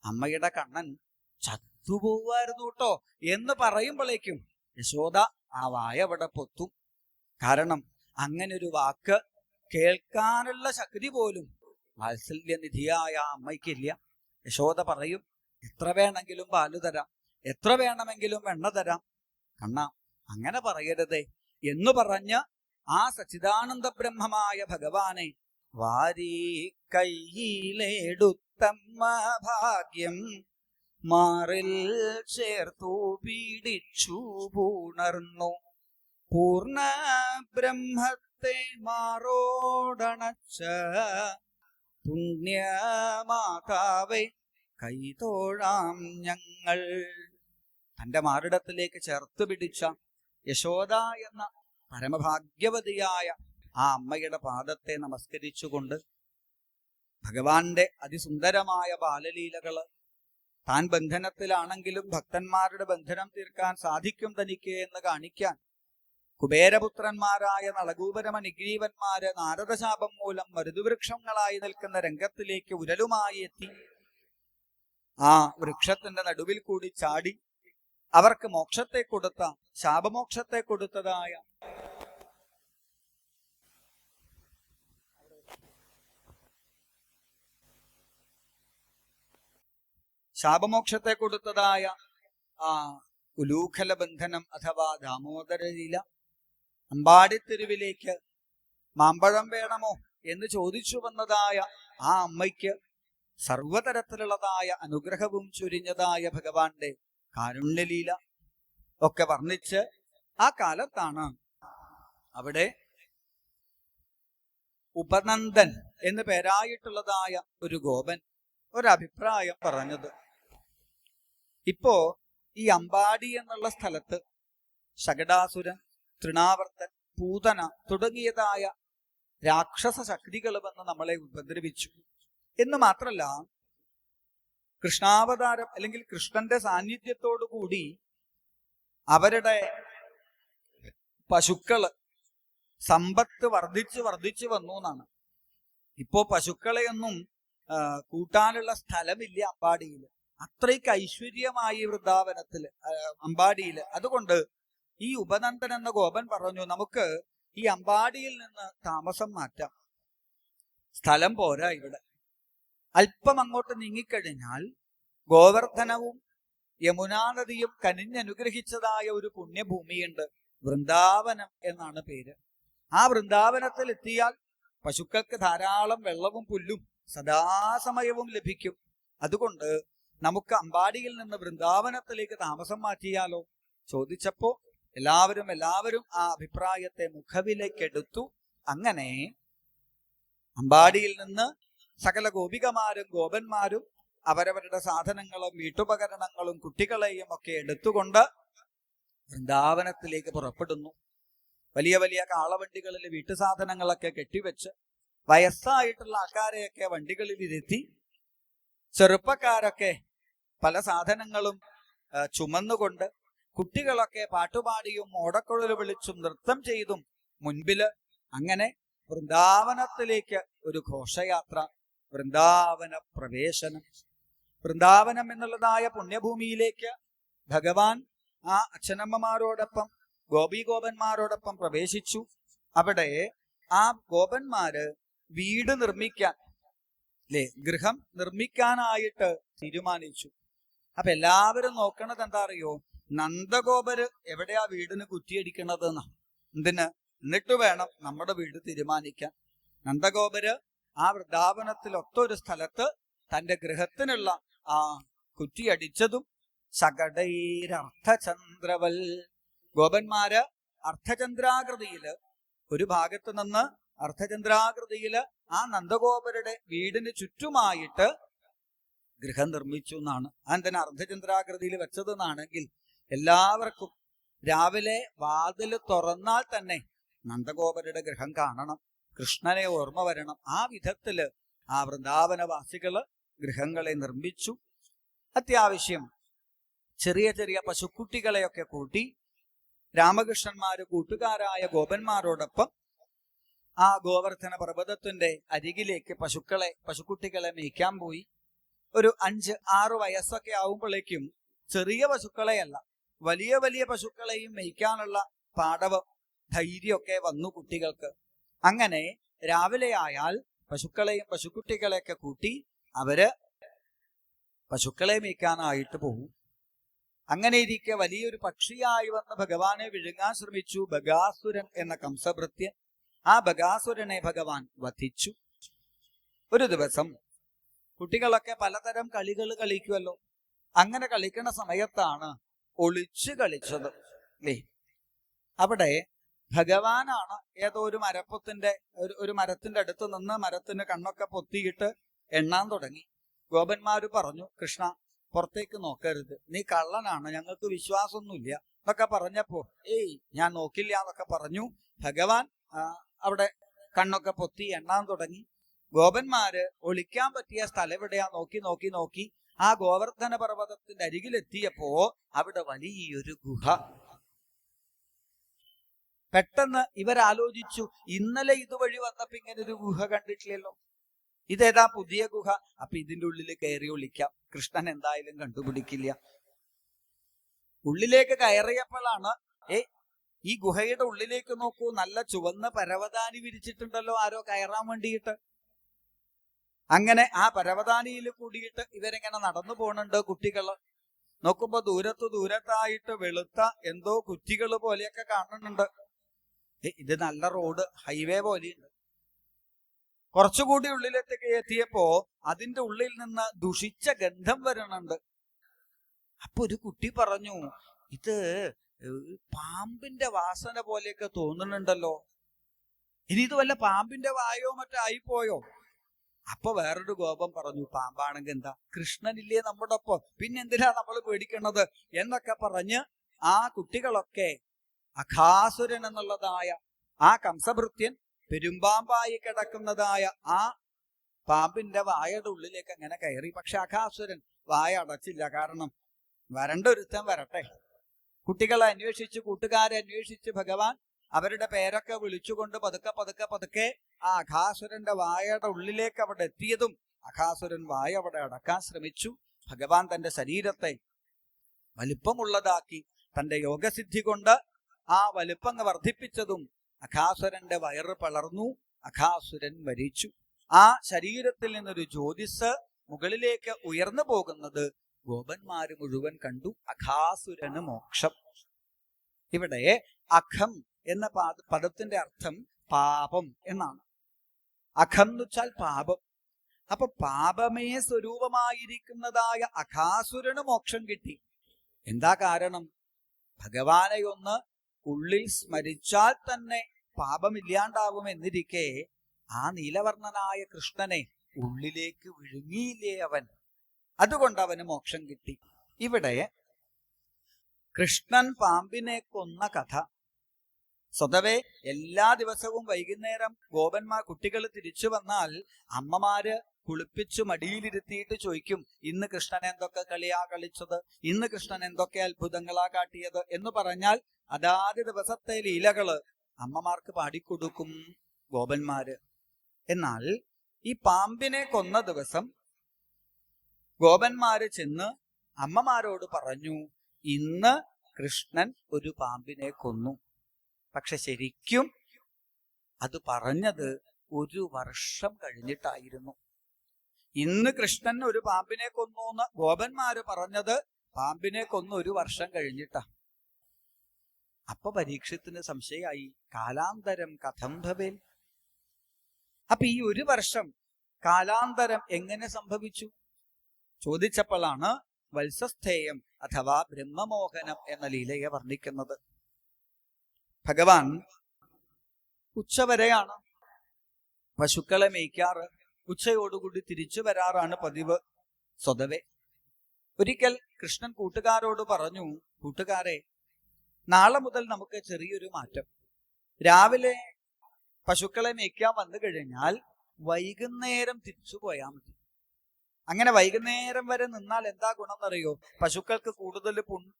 അമ്മയുടെ കണ്ണൻ ചത്തുപോവായിരുന്നു കേട്ടോ എന്ന് പറയുമ്പോഴേക്കും യശോദ ആ വായ അവിടെ പൊത്തും. കാരണം അങ്ങനെ ഒരു വാക്ക് കേൾക്കാനുള്ള ശക്തി പോലും വാത്സല്യനിധിയായ അമ്മയ്ക്കില്ല. യശോദ പറയും, എത്ര വേണമെങ്കിലും പാല് തരാം, എത്ര വേണമെങ്കിലും വെണ്ണ തരാം, കണ്ണ അങ്ങനെ പറയരുതേ എന്ന് പറഞ്ഞ് ആ സച്ചിദാനന്ദ ബ്രഹ്മമായ ഭഗവാനെ വാരി കൈയിലെടുത്തമ്മ ഭാഗ്യം മാറിൽ ചേർത്തു പീഡിച്ചു പൂണർന്നു. പൂർണ്ണ ബ്രഹ്മത്തെ മാറോടണച്ച പുണ്യമാതാവേ കൈതോഴാം ഞങ്ങൾ. തന്റെ മാറിടത്തിലേക്ക് ചേർത്ത് പിടിച്ച യശോദ എന്ന പരമഭാഗ്യവതിയായ ആ അമ്മയുടെ പാദത്തെ നമസ്കരിച്ചുകൊണ്ട് ഭഗവാന്റെ അതിസുന്ദരമായ ബാലലീലകള്, താൻ ബന്ധനത്തിലാണെങ്കിലും ഭക്തന്മാരുടെ ബന്ധനം തീർക്കാൻ സാധിക്കും തനിക്ക് എന്ന് കാണിക്കാൻ കുബേരപുത്രന്മാരായ നളകൂപരമനിഗ്രീവന്മാര് നാരദശാപം മൂലം മരുതുവൃക്ഷങ്ങളായി നിൽക്കുന്ന രംഗത്തിലേക്ക് ഉരലുമായി എത്തി ആ വൃക്ഷത്തിന്റെ നടുവിൽ കൂടി ചാടി അവർക്ക് മോക്ഷത്തെ കൊടുത്ത, ശാപമോക്ഷത്തെ കൊടുത്തതായ ശാപമോക്ഷത്തെ കൊടുത്തതായ ആ ഉലൂഖല ബന്ധനം അഥവാ ദാമോദരലീല, അമ്പാടിത്തെരുവിലേക്ക് മാമ്പഴം വേണമോ എന്ന് ചോദിച്ചു വന്നതായ ആ അമ്മയ്ക്ക് സർവതരത്തിലുള്ളതായ അനുഗ്രഹവും ചൊരിഞ്ഞതായ ഭഗവാന്റെ കാരുണ്യലീല ഒക്കെ വർണ്ണിച്ച് ആ കാലത്താണ് അവിടെ ഉപനന്ദൻ എന്ന് പേരായിട്ടുള്ളതായ ഒരു ഗോപൻ ഒരഭിപ്രായം പറഞ്ഞത്. ഇപ്പോ ഈ അമ്പാടി എന്നുള്ള സ്ഥലത്ത് ശകടാസുരൻ, തൃണാവർത്തൻ, പൂതന തുടങ്ങിയതായ രാക്ഷസ ശക്തികൾ വന്ന് നമ്മളെ ഉപദ്രവിച്ചു എന്ന് മാത്രല്ല, കൃഷ്ണാവതാരം അല്ലെങ്കിൽ കൃഷ്ണന്റെ സാന്നിധ്യത്തോടു കൂടി അവരുടെ പശുക്കള് സമ്പത്ത് വർദ്ധിച്ചു വന്നു എന്നാണ്. ഇപ്പോ പശുക്കളെയൊന്നും കൂട്ടാനുള്ള സ്ഥലമില്ല അമ്പാടിയില്. അത്രയ്ക്ക് ഐശ്വര്യമായി വൃന്ദാവനത്തില്, അമ്പാടിയില്. അതുകൊണ്ട് ഈ ഉപനന്ദൻ എന്ന ഗോപൻ പറഞ്ഞു, നമുക്ക് ഈ അമ്പാടിയിൽ നിന്ന് താമസം മാറ്റാം, സ്ഥലം പോരാ ഇവിടെ. അല്പം അങ്ങോട്ട് നീങ്ങിക്കഴിഞ്ഞാൽ ഗോവർദ്ധനവും യമുനാ നദിയും കനിഞ്ഞനുഗ്രഹിച്ചതായ ഒരു പുണ്യഭൂമിയുണ്ട്, വൃന്ദാവനം എന്നാണ് പേര്. ആ വൃന്ദാവനത്തിൽ എത്തിയാൽ പശുക്കൾക്ക് ധാരാളം വെള്ളവും പുല്ലും സദാസമയവും ലഭിക്കും. അതുകൊണ്ട് നമുക്ക് അമ്പാടിയിൽ നിന്ന് വൃന്ദാവനത്തിലേക്ക് താമസം മാറ്റിയാലോ ചോദിച്ചപ്പോ എല്ലാവരും ആ അഭിപ്രായത്തെ മുഖവിലേക്കെടുത്തു. അങ്ങനെ അമ്പാടിയിൽ നിന്ന് സകല ഗോപികമാരും ഗോപന്മാരും അവരവരുടെ സാധനങ്ങളും വീട്ടുപകരണങ്ങളും കുട്ടികളെയും ഒക്കെ എടുത്തുകൊണ്ട് വൃന്ദാവനത്തിലേക്ക് പുറപ്പെടുന്നു. വലിയ വലിയ കാളവണ്ടികളിൽ വീട്ടുസാധനങ്ങളൊക്കെ കെട്ടിവെച്ച് വയസ്സായിട്ടുള്ള ആൾക്കാരെയൊക്കെ വണ്ടികളിൽ ഇരുത്തി ചെറുപ്പക്കാരൊക്കെ പല സാധനങ്ങളും ചുമന്നുകൊണ്ട് കുട്ടികളൊക്കെ പാട്ടുപാടിയും ഓടക്കുഴൽ വിളിച്ചും നൃത്തം ചെയ്തും മുൻപില് അങ്ങനെ വൃന്ദാവനത്തിലേക്ക് ഒരു ഘോഷയാത്ര, വൃന്ദാവന പ്രവേശനം. വൃന്ദാവനം എന്നുള്ളതായ പുണ്യഭൂമിയിലേക്ക് ഭഗവാൻ ആ അച്ഛനമ്മമാരോടൊപ്പം ഗോപീഗോപന്മാരോടൊപ്പം പ്രവേശിച്ചു. അവിടെ ആ ഗോപന്മാര് വീട് നിർമ്മിക്കാൻ, ഗൃഹം നിർമ്മിക്കാനായിട്ട് തീരുമാനിച്ചു. അപ്പൊ എല്ലാവരും നോക്കണത് എന്താ അറിയോ, നന്ദഗോപര് എവിടെയാ വീടിന് കുറ്റിയടിക്കണത് എന്നാ. എന്തിന്? എന്നിട്ട് വേണം നമ്മുടെ വീട് തീരുമാനിക്കാൻ. നന്ദഗോപര് ആ വൃന്ദാവനത്തിൽ ഒത്തൊരു സ്ഥലത്ത് തന്റെ ഗൃഹത്തിനുള്ള ആ കുറ്റിയടിച്ചതും ശകടൈരർത്ഥചന്ദ്രവൽ, ഗോപന്മാര് അർത്ഥചന്ദ്രാകൃതിയില് ഒരു ഭാഗത്ത് നിന്ന് അർത്ഥചന്ദ്രാകൃതിയില് ആ നന്ദഗോപരുടെ വീടിന് ചുറ്റുമായിട്ട് ഗൃഹം നിർമ്മിച്ചു എന്നാണ്. അതെന്തിനാ അർദ്ധചന്ദ്രാകൃതിയിൽ വെച്ചതെന്നാണെങ്കിൽ എല്ലാവർക്കും രാവിലെ വാതില് തുറന്നാൽ തന്നെ നന്ദഗോപരുടെ ഗൃഹം കാണണം, കൃഷ്ണനെ ഓർമ്മ വരണം. ആ വിധത്തില് ആ വൃന്ദാവനവാസികള് ഗൃഹങ്ങളെ നിർമ്മിച്ചു. അത്യാവശ്യം ചെറിയ ചെറിയ പശുക്കുട്ടികളെയൊക്കെ കൂട്ടി രാമകൃഷ്ണന്മാര് കൂട്ടുകാരായ ഗോപന്മാരോടൊപ്പം ആ ഗോവർദ്ധന പർവ്വതത്തിന്റെ അരികിലേക്ക് പശുക്കുട്ടികളെ മേയ്ക്കാൻ പോയി. ഒരു 5-6 വയസ്സൊക്കെ ആവുമ്പോഴേക്കും ചെറിയ പശുക്കളെയല്ല, വലിയ വലിയ പശുക്കളെയും മേയ്ക്കാനുള്ള പാടവം, ധൈര്യമൊക്കെ വന്നു കുട്ടികൾക്ക്. അങ്ങനെ രാവിലെ ആയാൽ പശുക്കളെയും പശുക്കുട്ടികളെയൊക്കെ കൂട്ടി അവര് പശുക്കളെ മേയ്ക്കാനായിട്ട് പോകും. അങ്ങനെ ഇരിക്കെ വലിയൊരു പക്ഷിയായി വന്ന് ഭഗവാനെ വിഴുങ്ങാൻ ശ്രമിച്ചു ബഗാസുരൻ എന്ന കംസഭൃത്യൻ. ആ ബഗാസുരനെ ഭഗവാൻ വധിച്ചു. ഒരു ദിവസം കുട്ടികളൊക്കെ പലതരം കളികൾ കളിക്കുമല്ലോ, അങ്ങനെ കളിക്കുന്ന സമയത്താണ് ഒളിച്ചു കളിച്ചത്. അവിടെ ഭഗവാനാണ് ഏതോ ഒരു ഒരു മരത്തിന്റെ അടുത്ത് നിന്ന് മരത്തിന് കണ്ണൊക്കെ പൊത്തിയിട്ട് എണ്ണാൻ തുടങ്ങി. ഗോപന്മാര് പറഞ്ഞു, കൃഷ്ണ പുറത്തേക്ക് നോക്കരുത്, നീ കള്ളനാണ്, ഞങ്ങൾക്ക് വിശ്വാസമൊന്നുമില്ല എന്നൊക്കെ പറഞ്ഞപ്പോ ഞാൻ നോക്കില്ല എന്നൊക്കെ പറഞ്ഞു. ഭഗവാൻ അവിടെ കണ്ണൊക്കെ പൊത്തി എണ്ണാൻ തുടങ്ങി. ഗോപന്മാര് ഒളിക്കാൻ പറ്റിയ സ്ഥലം എവിടെയാ നോക്കി നോക്കി നോക്കി ആ ഗോവർദ്ധന പർവ്വതത്തിന്റെ അരികിലെത്തിയപ്പോ അവിടെ വലിയൊരു ഗുഹ. പെട്ടെന്ന് ഇവരാലോചിച്ചു, ഇന്നലെ ഇതുവഴി വന്നപ്പോ ഇങ്ങനെ ഒരു ഗുഹ കണ്ടിട്ടില്ലല്ലോ, ഇതേതാ പുതിയ ഗുഹ? അപ്പൊ ഇതിന്റെ ഉള്ളിൽ കയറി ഒളിക്കാം, കൃഷ്ണൻ എന്തായാലും കണ്ടുപിടിക്കില്ല. ഉള്ളിലേക്ക് കയറിയപ്പോഴാണ് ഈ ഗുഹയുടെ ഉള്ളിലേക്ക് നോക്കൂ, നല്ല ചുവന്ന പരവതാനി വിരിച്ചിട്ടുണ്ടല്ലോ, ആരോ കയറാൻ വേണ്ടിയിട്ട്. അങ്ങനെ ആ പരവതാനിയിൽ കൂടിയിട്ട് ഇവരെങ്ങനെ നടന്നു പോണുണ്ട് കുട്ടികള്. നോക്കുമ്പോ ദൂരത്തായിട്ട് വെളുത്ത എന്തോ കുറ്റികള് പോലെയൊക്കെ കാണുന്നുണ്ട്. ഇത് നല്ല റോഡ്, ഹൈവേ പോലെയുണ്ട്. കുറച്ചുകൂടി ഉള്ളിലേക്ക് എത്തിയപ്പോ അതിന്റെ ഉള്ളിൽ നിന്ന് ദുഷിച്ച ഗന്ധം വരണുണ്ട്. അപ്പൊ ഒരു കുട്ടി പറഞ്ഞു, ഇത് പാമ്പിന്റെ വാസന പോലെയൊക്കെ തോന്നുന്നുണ്ടല്ലോ, ഇനി ഇത് വല്ല പാമ്പിന്റെ വായോ മറ്റോ ആയിപ്പോയോ? അപ്പൊ വേറൊരു ഗോപം പറഞ്ഞു, പാമ്പാണെങ്കിൽ എന്താ, കൃഷ്ണനില്ലേ നമ്മുടെ ഒപ്പം, പിന്നെന്തിനാ നമ്മൾ പേടിക്കണത് എന്നൊക്കെ പറഞ്ഞ് ആ കുട്ടികളൊക്കെ അഘാസുരൻ എന്നുള്ളതായ ആ കംസഭൃത്യൻ പെരുമ്പാമ്പായി കിടക്കുന്നതായ ആ പാമ്പിന്റെ വായയുടെ ഉള്ളിലേക്ക് അങ്ങനെ കയറി. പക്ഷെ അഘാസുരൻ വായ അടച്ചില്ല, കാരണം വരണ്ട ഒരുത്തൻ വരട്ടെ. കുട്ടികളെ അന്വേഷിച്ച്, കൂട്ടുകാരെ അന്വേഷിച്ച് ഭഗവാൻ അവരുടെ പേരൊക്കെ വിളിച്ചുകൊണ്ട് പതുക്കെ ആ അഘാസുരന്റെ വായയുടെ ഉള്ളിലേക്ക് അവിടെ എത്തിയതും അഘാസുരൻ വായ അവിടെ അടക്കാൻ ശ്രമിച്ചു. ഭഗവാൻ തന്റെ ശരീരത്തെ വലിപ്പമുള്ളതാക്കി തന്റെ യോഗസിദ്ധി കൊണ്ട് ആ വലിപ്പം വർദ്ധിപ്പിച്ചതും അഘാസുരന്റെ വയറ് പിളർന്നു, അഘാസുരൻ മരിച്ചു. ആ ശരീരത്തിൽ നിന്നൊരു ജ്യോതിസ് മുകളിലേക്ക് ഉയർന്നു പോകുന്നത് ഗോപന്മാര് മുഴുവൻ കണ്ടു. അഘാസുരന് മോക്ഷം. ഇവിടെ അഖം എന്ന പദത്തിന്റെ അർത്ഥം പാപം എന്നാണ്. അഖം എന്ന് വെച്ചാൽ പാപം. അപ്പൊ പാപമേ സ്വരൂപമായിരിക്കുന്നതായ അഘാസുരന് മോക്ഷം കിട്ടി. എന്താ കാരണം? ഭഗവാനെ ഒന്ന് ഉള്ളിൽ സ്മരിച്ചാൽ തന്നെ പാപമില്ലാണ്ടാവും എന്നിരിക്കെ ആ നീലവർണ്ണനായ കൃഷ്ണനെ ഉള്ളിലേക്ക് വിഴുങ്ങിയില്ലേ അവൻ, അതുകൊണ്ട് അവന് മോക്ഷം കിട്ടി. ഇവിടെ കൃഷ്ണൻ പാമ്പിനെ കൊന്ന കഥ സ്വതവേ എല്ലാ ദിവസവും വൈകുന്നേരം കുട്ടികൾ തിരിച്ചു വന്നാൽ അമ്മമാര് കുളിപ്പിച്ചു മടിയിലിരുത്തിയിട്ട് ചോദിക്കും, ഇന്ന് കൃഷ്ണൻ എന്തൊക്കെ കളിയാ കളിച്ചത്, ഇന്ന് കൃഷ്ണൻ എന്തൊക്കെ അത്ഭുതങ്ങളാ കാട്ടിയത് എന്ന് പറഞ്ഞാൽ അതാത് ദിവസത്തെ ലീലകള് അമ്മമാർക്ക് പാടിക്കൊടുക്കും ഗോപന്മാര്. എന്നാൽ ഈ പാമ്പിനെ കൊന്ന ദിവസം ഗോപന്മാര് ചെന്ന് അമ്മമാരോട് പറഞ്ഞു, ഇന്ന് കൃഷ്ണൻ ഒരു പാമ്പിനെ കൊന്നു. പക്ഷെ ശരിക്കും അത് പറഞ്ഞത് 1 വർഷം കഴിഞ്ഞിട്ടായിരുന്നു. ഇന്ന് കൃഷ്ണൻ ഒരു പാമ്പിനെ കൊന്നു എന്ന് ഗോപന്മാര് പറഞ്ഞത് പാമ്പിനെ കൊന്നു 1 വർഷം കഴിഞ്ഞിട്ടാ. അപ്പൊ പരീക്ഷത്തിന് സംശയമായി, കാലാന്തരം കഥം ഭവേൽ. അപ്പൊ ഈ 1 വർഷം കാലാന്തരം എങ്ങനെ സംഭവിച്ചു ചോദിച്ചപ്പോഴാണ് വത്സസ്ഥേയം അഥവാ ബ്രഹ്മമോഹനം എന്ന ലീലയെ വർണ്ണിക്കുന്നത്. ഭഗവാൻ ഉച്ചവരെയാണ് പശുക്കളെ മേയ്ക്കാറ്, ഉച്ചയോടുകൂടി തിരിച്ചു വരാറാണ് പതിവ് സ്വതവേ. ഒരിക്കൽ കൃഷ്ണൻ കൂട്ടുകാരോട് പറഞ്ഞു, കൂട്ടുകാരെ, നാളെ മുതൽ നമുക്ക് ചെറിയൊരു മാറ്റം. രാവിലെ പശുക്കളെ മേയ്ക്കാൻ വന്നു കഴിഞ്ഞാൽ വൈകുന്നേരം തിരിച്ചു പോയാൽ മതി. അങ്ങനെ വൈകുന്നേരം വരെ നിന്നാൽ എന്താ ഗുണം എന്നറിയോ? പശുക്കൾക്ക് കൂടുതൽ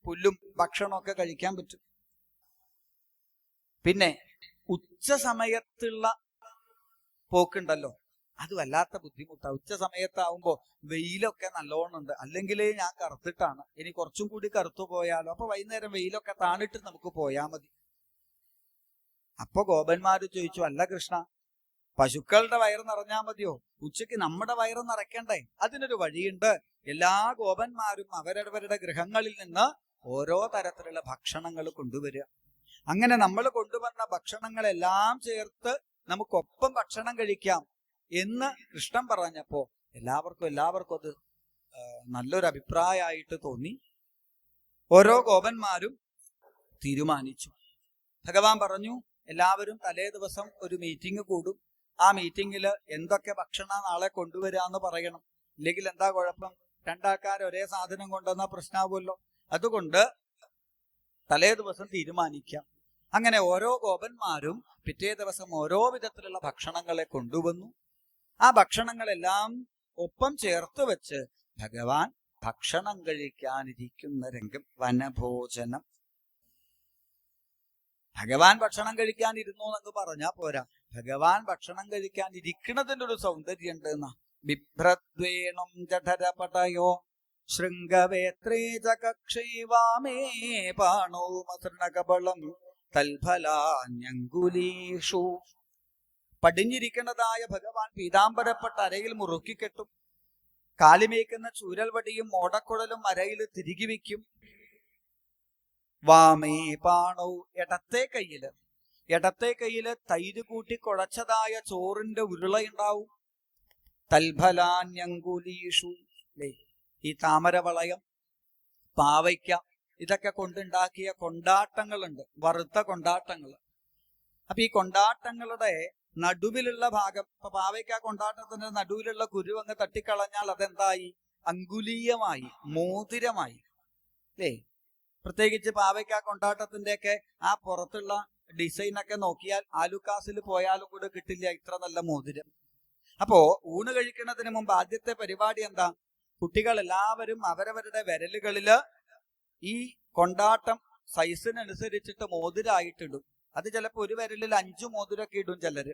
പുല്ലും ഭക്ഷണമൊക്കെ കഴിക്കാൻ പറ്റും. പിന്നെ ഉച്ച സമയത്തുള്ള പോക്കുണ്ടല്ലോ, അത് വല്ലാത്ത ബുദ്ധിമുട്ടാണ്. ഉച്ച സമയത്താവുമ്പോ വെയിലൊക്കെ നല്ലോണം ഉണ്ട്. അല്ലെങ്കിൽ ഞാൻ കറുത്തിട്ടാണ്, ഇനി കുറച്ചും കൂടി കറുത്തു പോയാലോ, അപ്പൊ വൈകുന്നേരം വെയിലൊക്കെ താണിട്ട് നമുക്ക് പോയാൽ മതി. അപ്പൊ ഗോപന്മാര് ചോദിച്ചു, അല്ല കൃഷ്ണ, പശുക്കളുടെ വയറ് നിറഞ്ഞാൽ മതിയോ? ഉച്ചയ്ക്ക് നമ്മുടെ വയറ് നിറയ്ക്കണ്ടേ? അതിനൊരു വഴിയുണ്ട്. എല്ലാ ഗോപന്മാരും അവരവരുടെ ഗൃഹങ്ങളിൽ നിന്ന് ഓരോ തരത്തിലുള്ള ഭക്ഷണങ്ങൾ കൊണ്ടുവരിക. അങ്ങനെ നമ്മൾ കൊണ്ടുവന്ന ഭക്ഷണങ്ങളെല്ലാം ചേർത്ത് നമുക്കൊപ്പം ഭക്ഷണം കഴിക്കാം എന്ന് കൃഷ്ണൻ പറഞ്ഞപ്പോ എല്ലാവർക്കും അത് നല്ലൊരു അഭിപ്രായമായിട്ട് തോന്നി. ഓരോ ഗോപന്മാരും തീരുമാനിച്ചു. ഭഗവാൻ പറഞ്ഞു, എല്ലാവരും തലേ ദിവസം ഒരു മീറ്റിംഗ് കൂടും. ആ മീറ്റിംഗിൽ എന്തൊക്കെ ഭക്ഷണം നാളെ കൊണ്ടുവരാന്ന് പറയണം. ഇല്ലെങ്കിൽ എന്താ കുഴപ്പം? രണ്ടാൾക്കാർ ഒരേ സാധനം കൊണ്ടുവന്ന പ്രശ്നമാവുമല്ലോ. അതുകൊണ്ട് തലേ ദിവസം തീരുമാനിക്കാം. അങ്ങനെ ഓരോ ഗോപന്മാരും പിറ്റേ ദിവസം ഓരോ വിധത്തിലുള്ള ഭക്ഷണങ്ങളെ കൊണ്ടുവന്നു. ആ ഭക്ഷണങ്ങളെല്ലാം ഒപ്പം ചേർത്ത് വെച്ച് ഭഗവാൻ ഭക്ഷണം കഴിക്കാനിരിക്കുന്ന രംഗം. വനഭോജനം. ഭഗവാൻ ഭക്ഷണം കഴിക്കാനിരുന്നു എന്നൊക്കെ പറഞ്ഞാ പോരാ, ഭഗവാൻ ഭക്ഷണം കഴിക്കാൻ ഇരിക്കുന്നതിൻ്റെ ഒരു സൗന്ദര്യം ഉണ്ട് എന്നാ. ബിഭ്രദ്വേണം ജഠരപടയോ ശൃംഗവേത്രേ ചകക്ഷൈവാമേ പാണോ മസൃണകബളം തൽഫലാന്യങ്കുലീഷു. പടിഞ്ഞിരിക്കുന്നതായ ഭഗവാൻ പീതാംബരപ്പെട്ട അരയിൽ മുറുക്കിക്കെട്ടും. കാലിമേക്കുന്ന ചൂരൽ വടിയും മോടക്കുഴലും അരയിൽ തിരികെ വയ്ക്കും. വാമേ പാണോ, ഇടത്തെ കയ്യില് തൈര് കൂട്ടി കുഴച്ചതായ ചോറിന്റെ ഉരുളയുണ്ടാവും. തൽഫലാന്യങ്കുലീഷു. ഈ താമരവളയം, പാവയ്ക്ക, ഇതൊക്കെ കൊണ്ടുണ്ടാക്കിയ കൊണ്ടാട്ടങ്ങളുണ്ട്, വറുത്ത കൊണ്ടാട്ടങ്ങൾ. അപ്പൊ ഈ കൊണ്ടാട്ടങ്ങളുടെ നടുവിലുള്ള ഭാഗം, ഇപ്പൊ പാവയ്ക്ക കൊണ്ടാട്ടത്തിന്റെ നടുവിലുള്ള കുരു അങ്ങ് തട്ടിക്കളഞ്ഞാൽ അതെന്തായി? അങ്കുലീയമായി, മോതിരമായി. അല്ലേ? പ്രത്യേകിച്ച് പാവയ്ക്ക കൊണ്ടാട്ടത്തിന്റെയൊക്കെ ആ പുറത്തുള്ള ഡിസൈനൊക്കെ നോക്കിയാൽ ആലുക്കാസിൽ പോയാലും കൂടെ കിട്ടില്ല ഇത്ര നല്ല മോതിരം. അപ്പോ ഊണ് കഴിക്കുന്നതിന് മുമ്പ് ആദ്യത്തെ പരിപാടി എന്താ? കുട്ടികൾ എല്ലാവരും അവരവരുടെ വിരലുകളില് ഈ കൊണ്ടാട്ടം സൈസിനനുസരിച്ചിട്ട് മോതിരായിട്ടിടും. അത് ചിലപ്പോ ഒരു വിരലിൽ 5 മോതിരൊക്കെ ഇടും ചിലര്.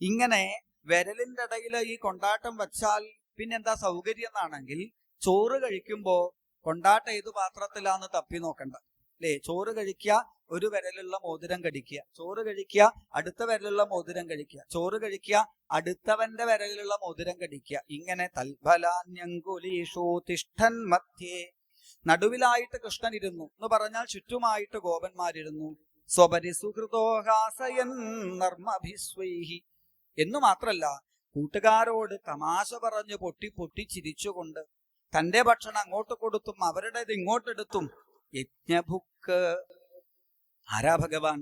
ഇങ്ങനെ വിരലിന്റെ ഇടയിൽ ഈ കൊണ്ടാട്ടം വെച്ചാൽ പിന്നെന്താ സൗകര്യം എന്നാണെങ്കിൽ, ചോറ് കഴിക്കുമ്പോ കൊണ്ടാട്ടം ഏത് പാത്രത്തിലാന്ന് തപ്പി നോക്കണ്ട. അല്ലേ? ചോറ് കഴിക്കുക, ഒരു വിരലുള്ള മോതിരം കടിക്കുക. ചോറ് കഴിക്കുക, അടുത്ത വിരലുള്ള മോതിരം കഴിക്കുക. ചോറ് കഴിക്കുക, അടുത്തവന്റെ വിരലിലുള്ള മോതിരം കടിക്കുക. ഇങ്ങനെ തൽഫലാന്യങ്കുലീഷു തിഷ്ഠൻ മധ്യേ. നടുവിലായിട്ട് കൃഷ്ണൻ ഇരുന്നു എന്ന് പറഞ്ഞാൽ ചുറ്റുമായിട്ട് ഗോപന്മാരിരുന്നു. സ്വപരിസുഹൃതോഹാസയൻ നർമ്മഭിസ്വൈഹി. എന്നു മാത്രല്ല, കൂട്ടുകാരോട് തമാശ പറഞ്ഞ് പൊട്ടി പൊട്ടി ചിരിച്ചുകൊണ്ട് തന്റെ ഭക്ഷണം അങ്ങോട്ട് കൊടുത്തും അവരുടേത് ഇങ്ങോട്ടെടുത്തും യജ്ഞഭുക്ക്. ആരാ ഭഗവാൻ?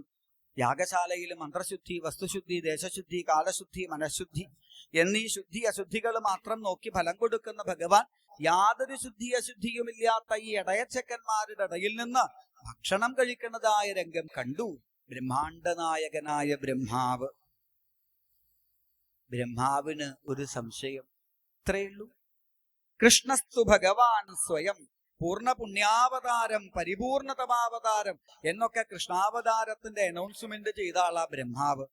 യാഗശാലയിൽ മന്ത്രശുദ്ധി, വസ്തുശുദ്ധി, ദേശശുദ്ധി, കാലശുദ്ധി, മനഃശുദ്ധി എന്നീ ശുദ്ധി അശുദ്ധികൾ മാത്രം നോക്കി ഫലം കൊടുക്കുന്ന ഭഗവാൻ യാതൊരു ശുദ്ധി അശുദ്ധിയുമില്ലാത്ത ഈ ഇടയച്ചക്കന്മാരുടെ ഇടയിൽ നിന്ന് ഭക്ഷണം കഴിക്കുന്നതായ രംഗം കണ്ടു ബ്രഹ്മാണ്ഡനായകനായ ബ്രഹ്മാവ്. ബ്രഹ്മാവിന് ഒരു സംശയം, ഇത്രയുള്ളൂ. കൃഷ്ണസ്തു ഭഗവാൻ സ്വയം പൂർണ്ണ പുണ്യാവതാരം, പരിപൂർണതമാവതാരം എന്നൊക്കെ കൃഷ്ണാവതാരത്തിന്റെ അനൗൺസ്മെന്റ് ചെയ്ത ആളാ ബ്രഹ്മാവ്.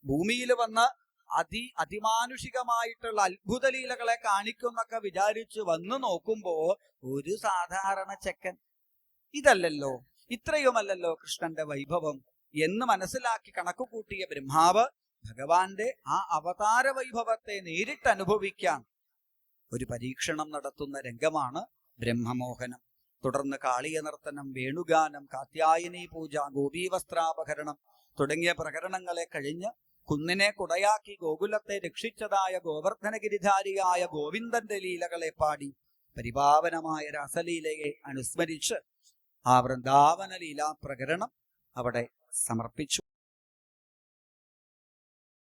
ഭൂമിയിൽ വന്ന് അതിമാനുഷികമായിട്ടുള്ള അത്ഭുത ലീലകളെ കാണിക്കുന്നൊക്കെ വിചാരിച്ച് വന്നു നോക്കുമ്പോ ഒരു സാധാരണ ചെക്കൻ. ഇതല്ലല്ലോ, ഇത്രയുമല്ലല്ലോ കൃഷ്ണന്റെ വൈഭവം എന്ന് മനസ്സിലാക്കി കണക്കു കൂട്ടിയ ബ്രഹ്മാവ് ഭഗവാന്റെ ആ അവതാര വൈഭവത്തെ നേരിട്ട് അനുഭവിക്കാൻ ഒരു പരീക്ഷണം നടത്തുന്ന രംഗമാണ് ബ്രഹ്മമോഹനം. തുടർന്ന് കാളിയ നർത്തനം, വേണുഗാനം, കാത്യായനി പൂജ, ഗോപീവസ്ത്രാപഹരണം തുടങ്ങിയ പ്രകരണങ്ങളെ കഴിഞ്ഞ് കുന്നിനെ കുടയാക്കി ഗോകുലത്തെ രക്ഷിച്ചതായ ഗോവർദ്ധനഗിരിധാരിയായ ഗോവിന്ദന്റെ ലീലകളെ പാടി പരിപാവനമായ രാസലീലയെ അനുസ്മരിച്ച് ആ വൃന്ദാവന ലീലാ പ്രകരണം അവിടെ സമർപ്പിച്ചു.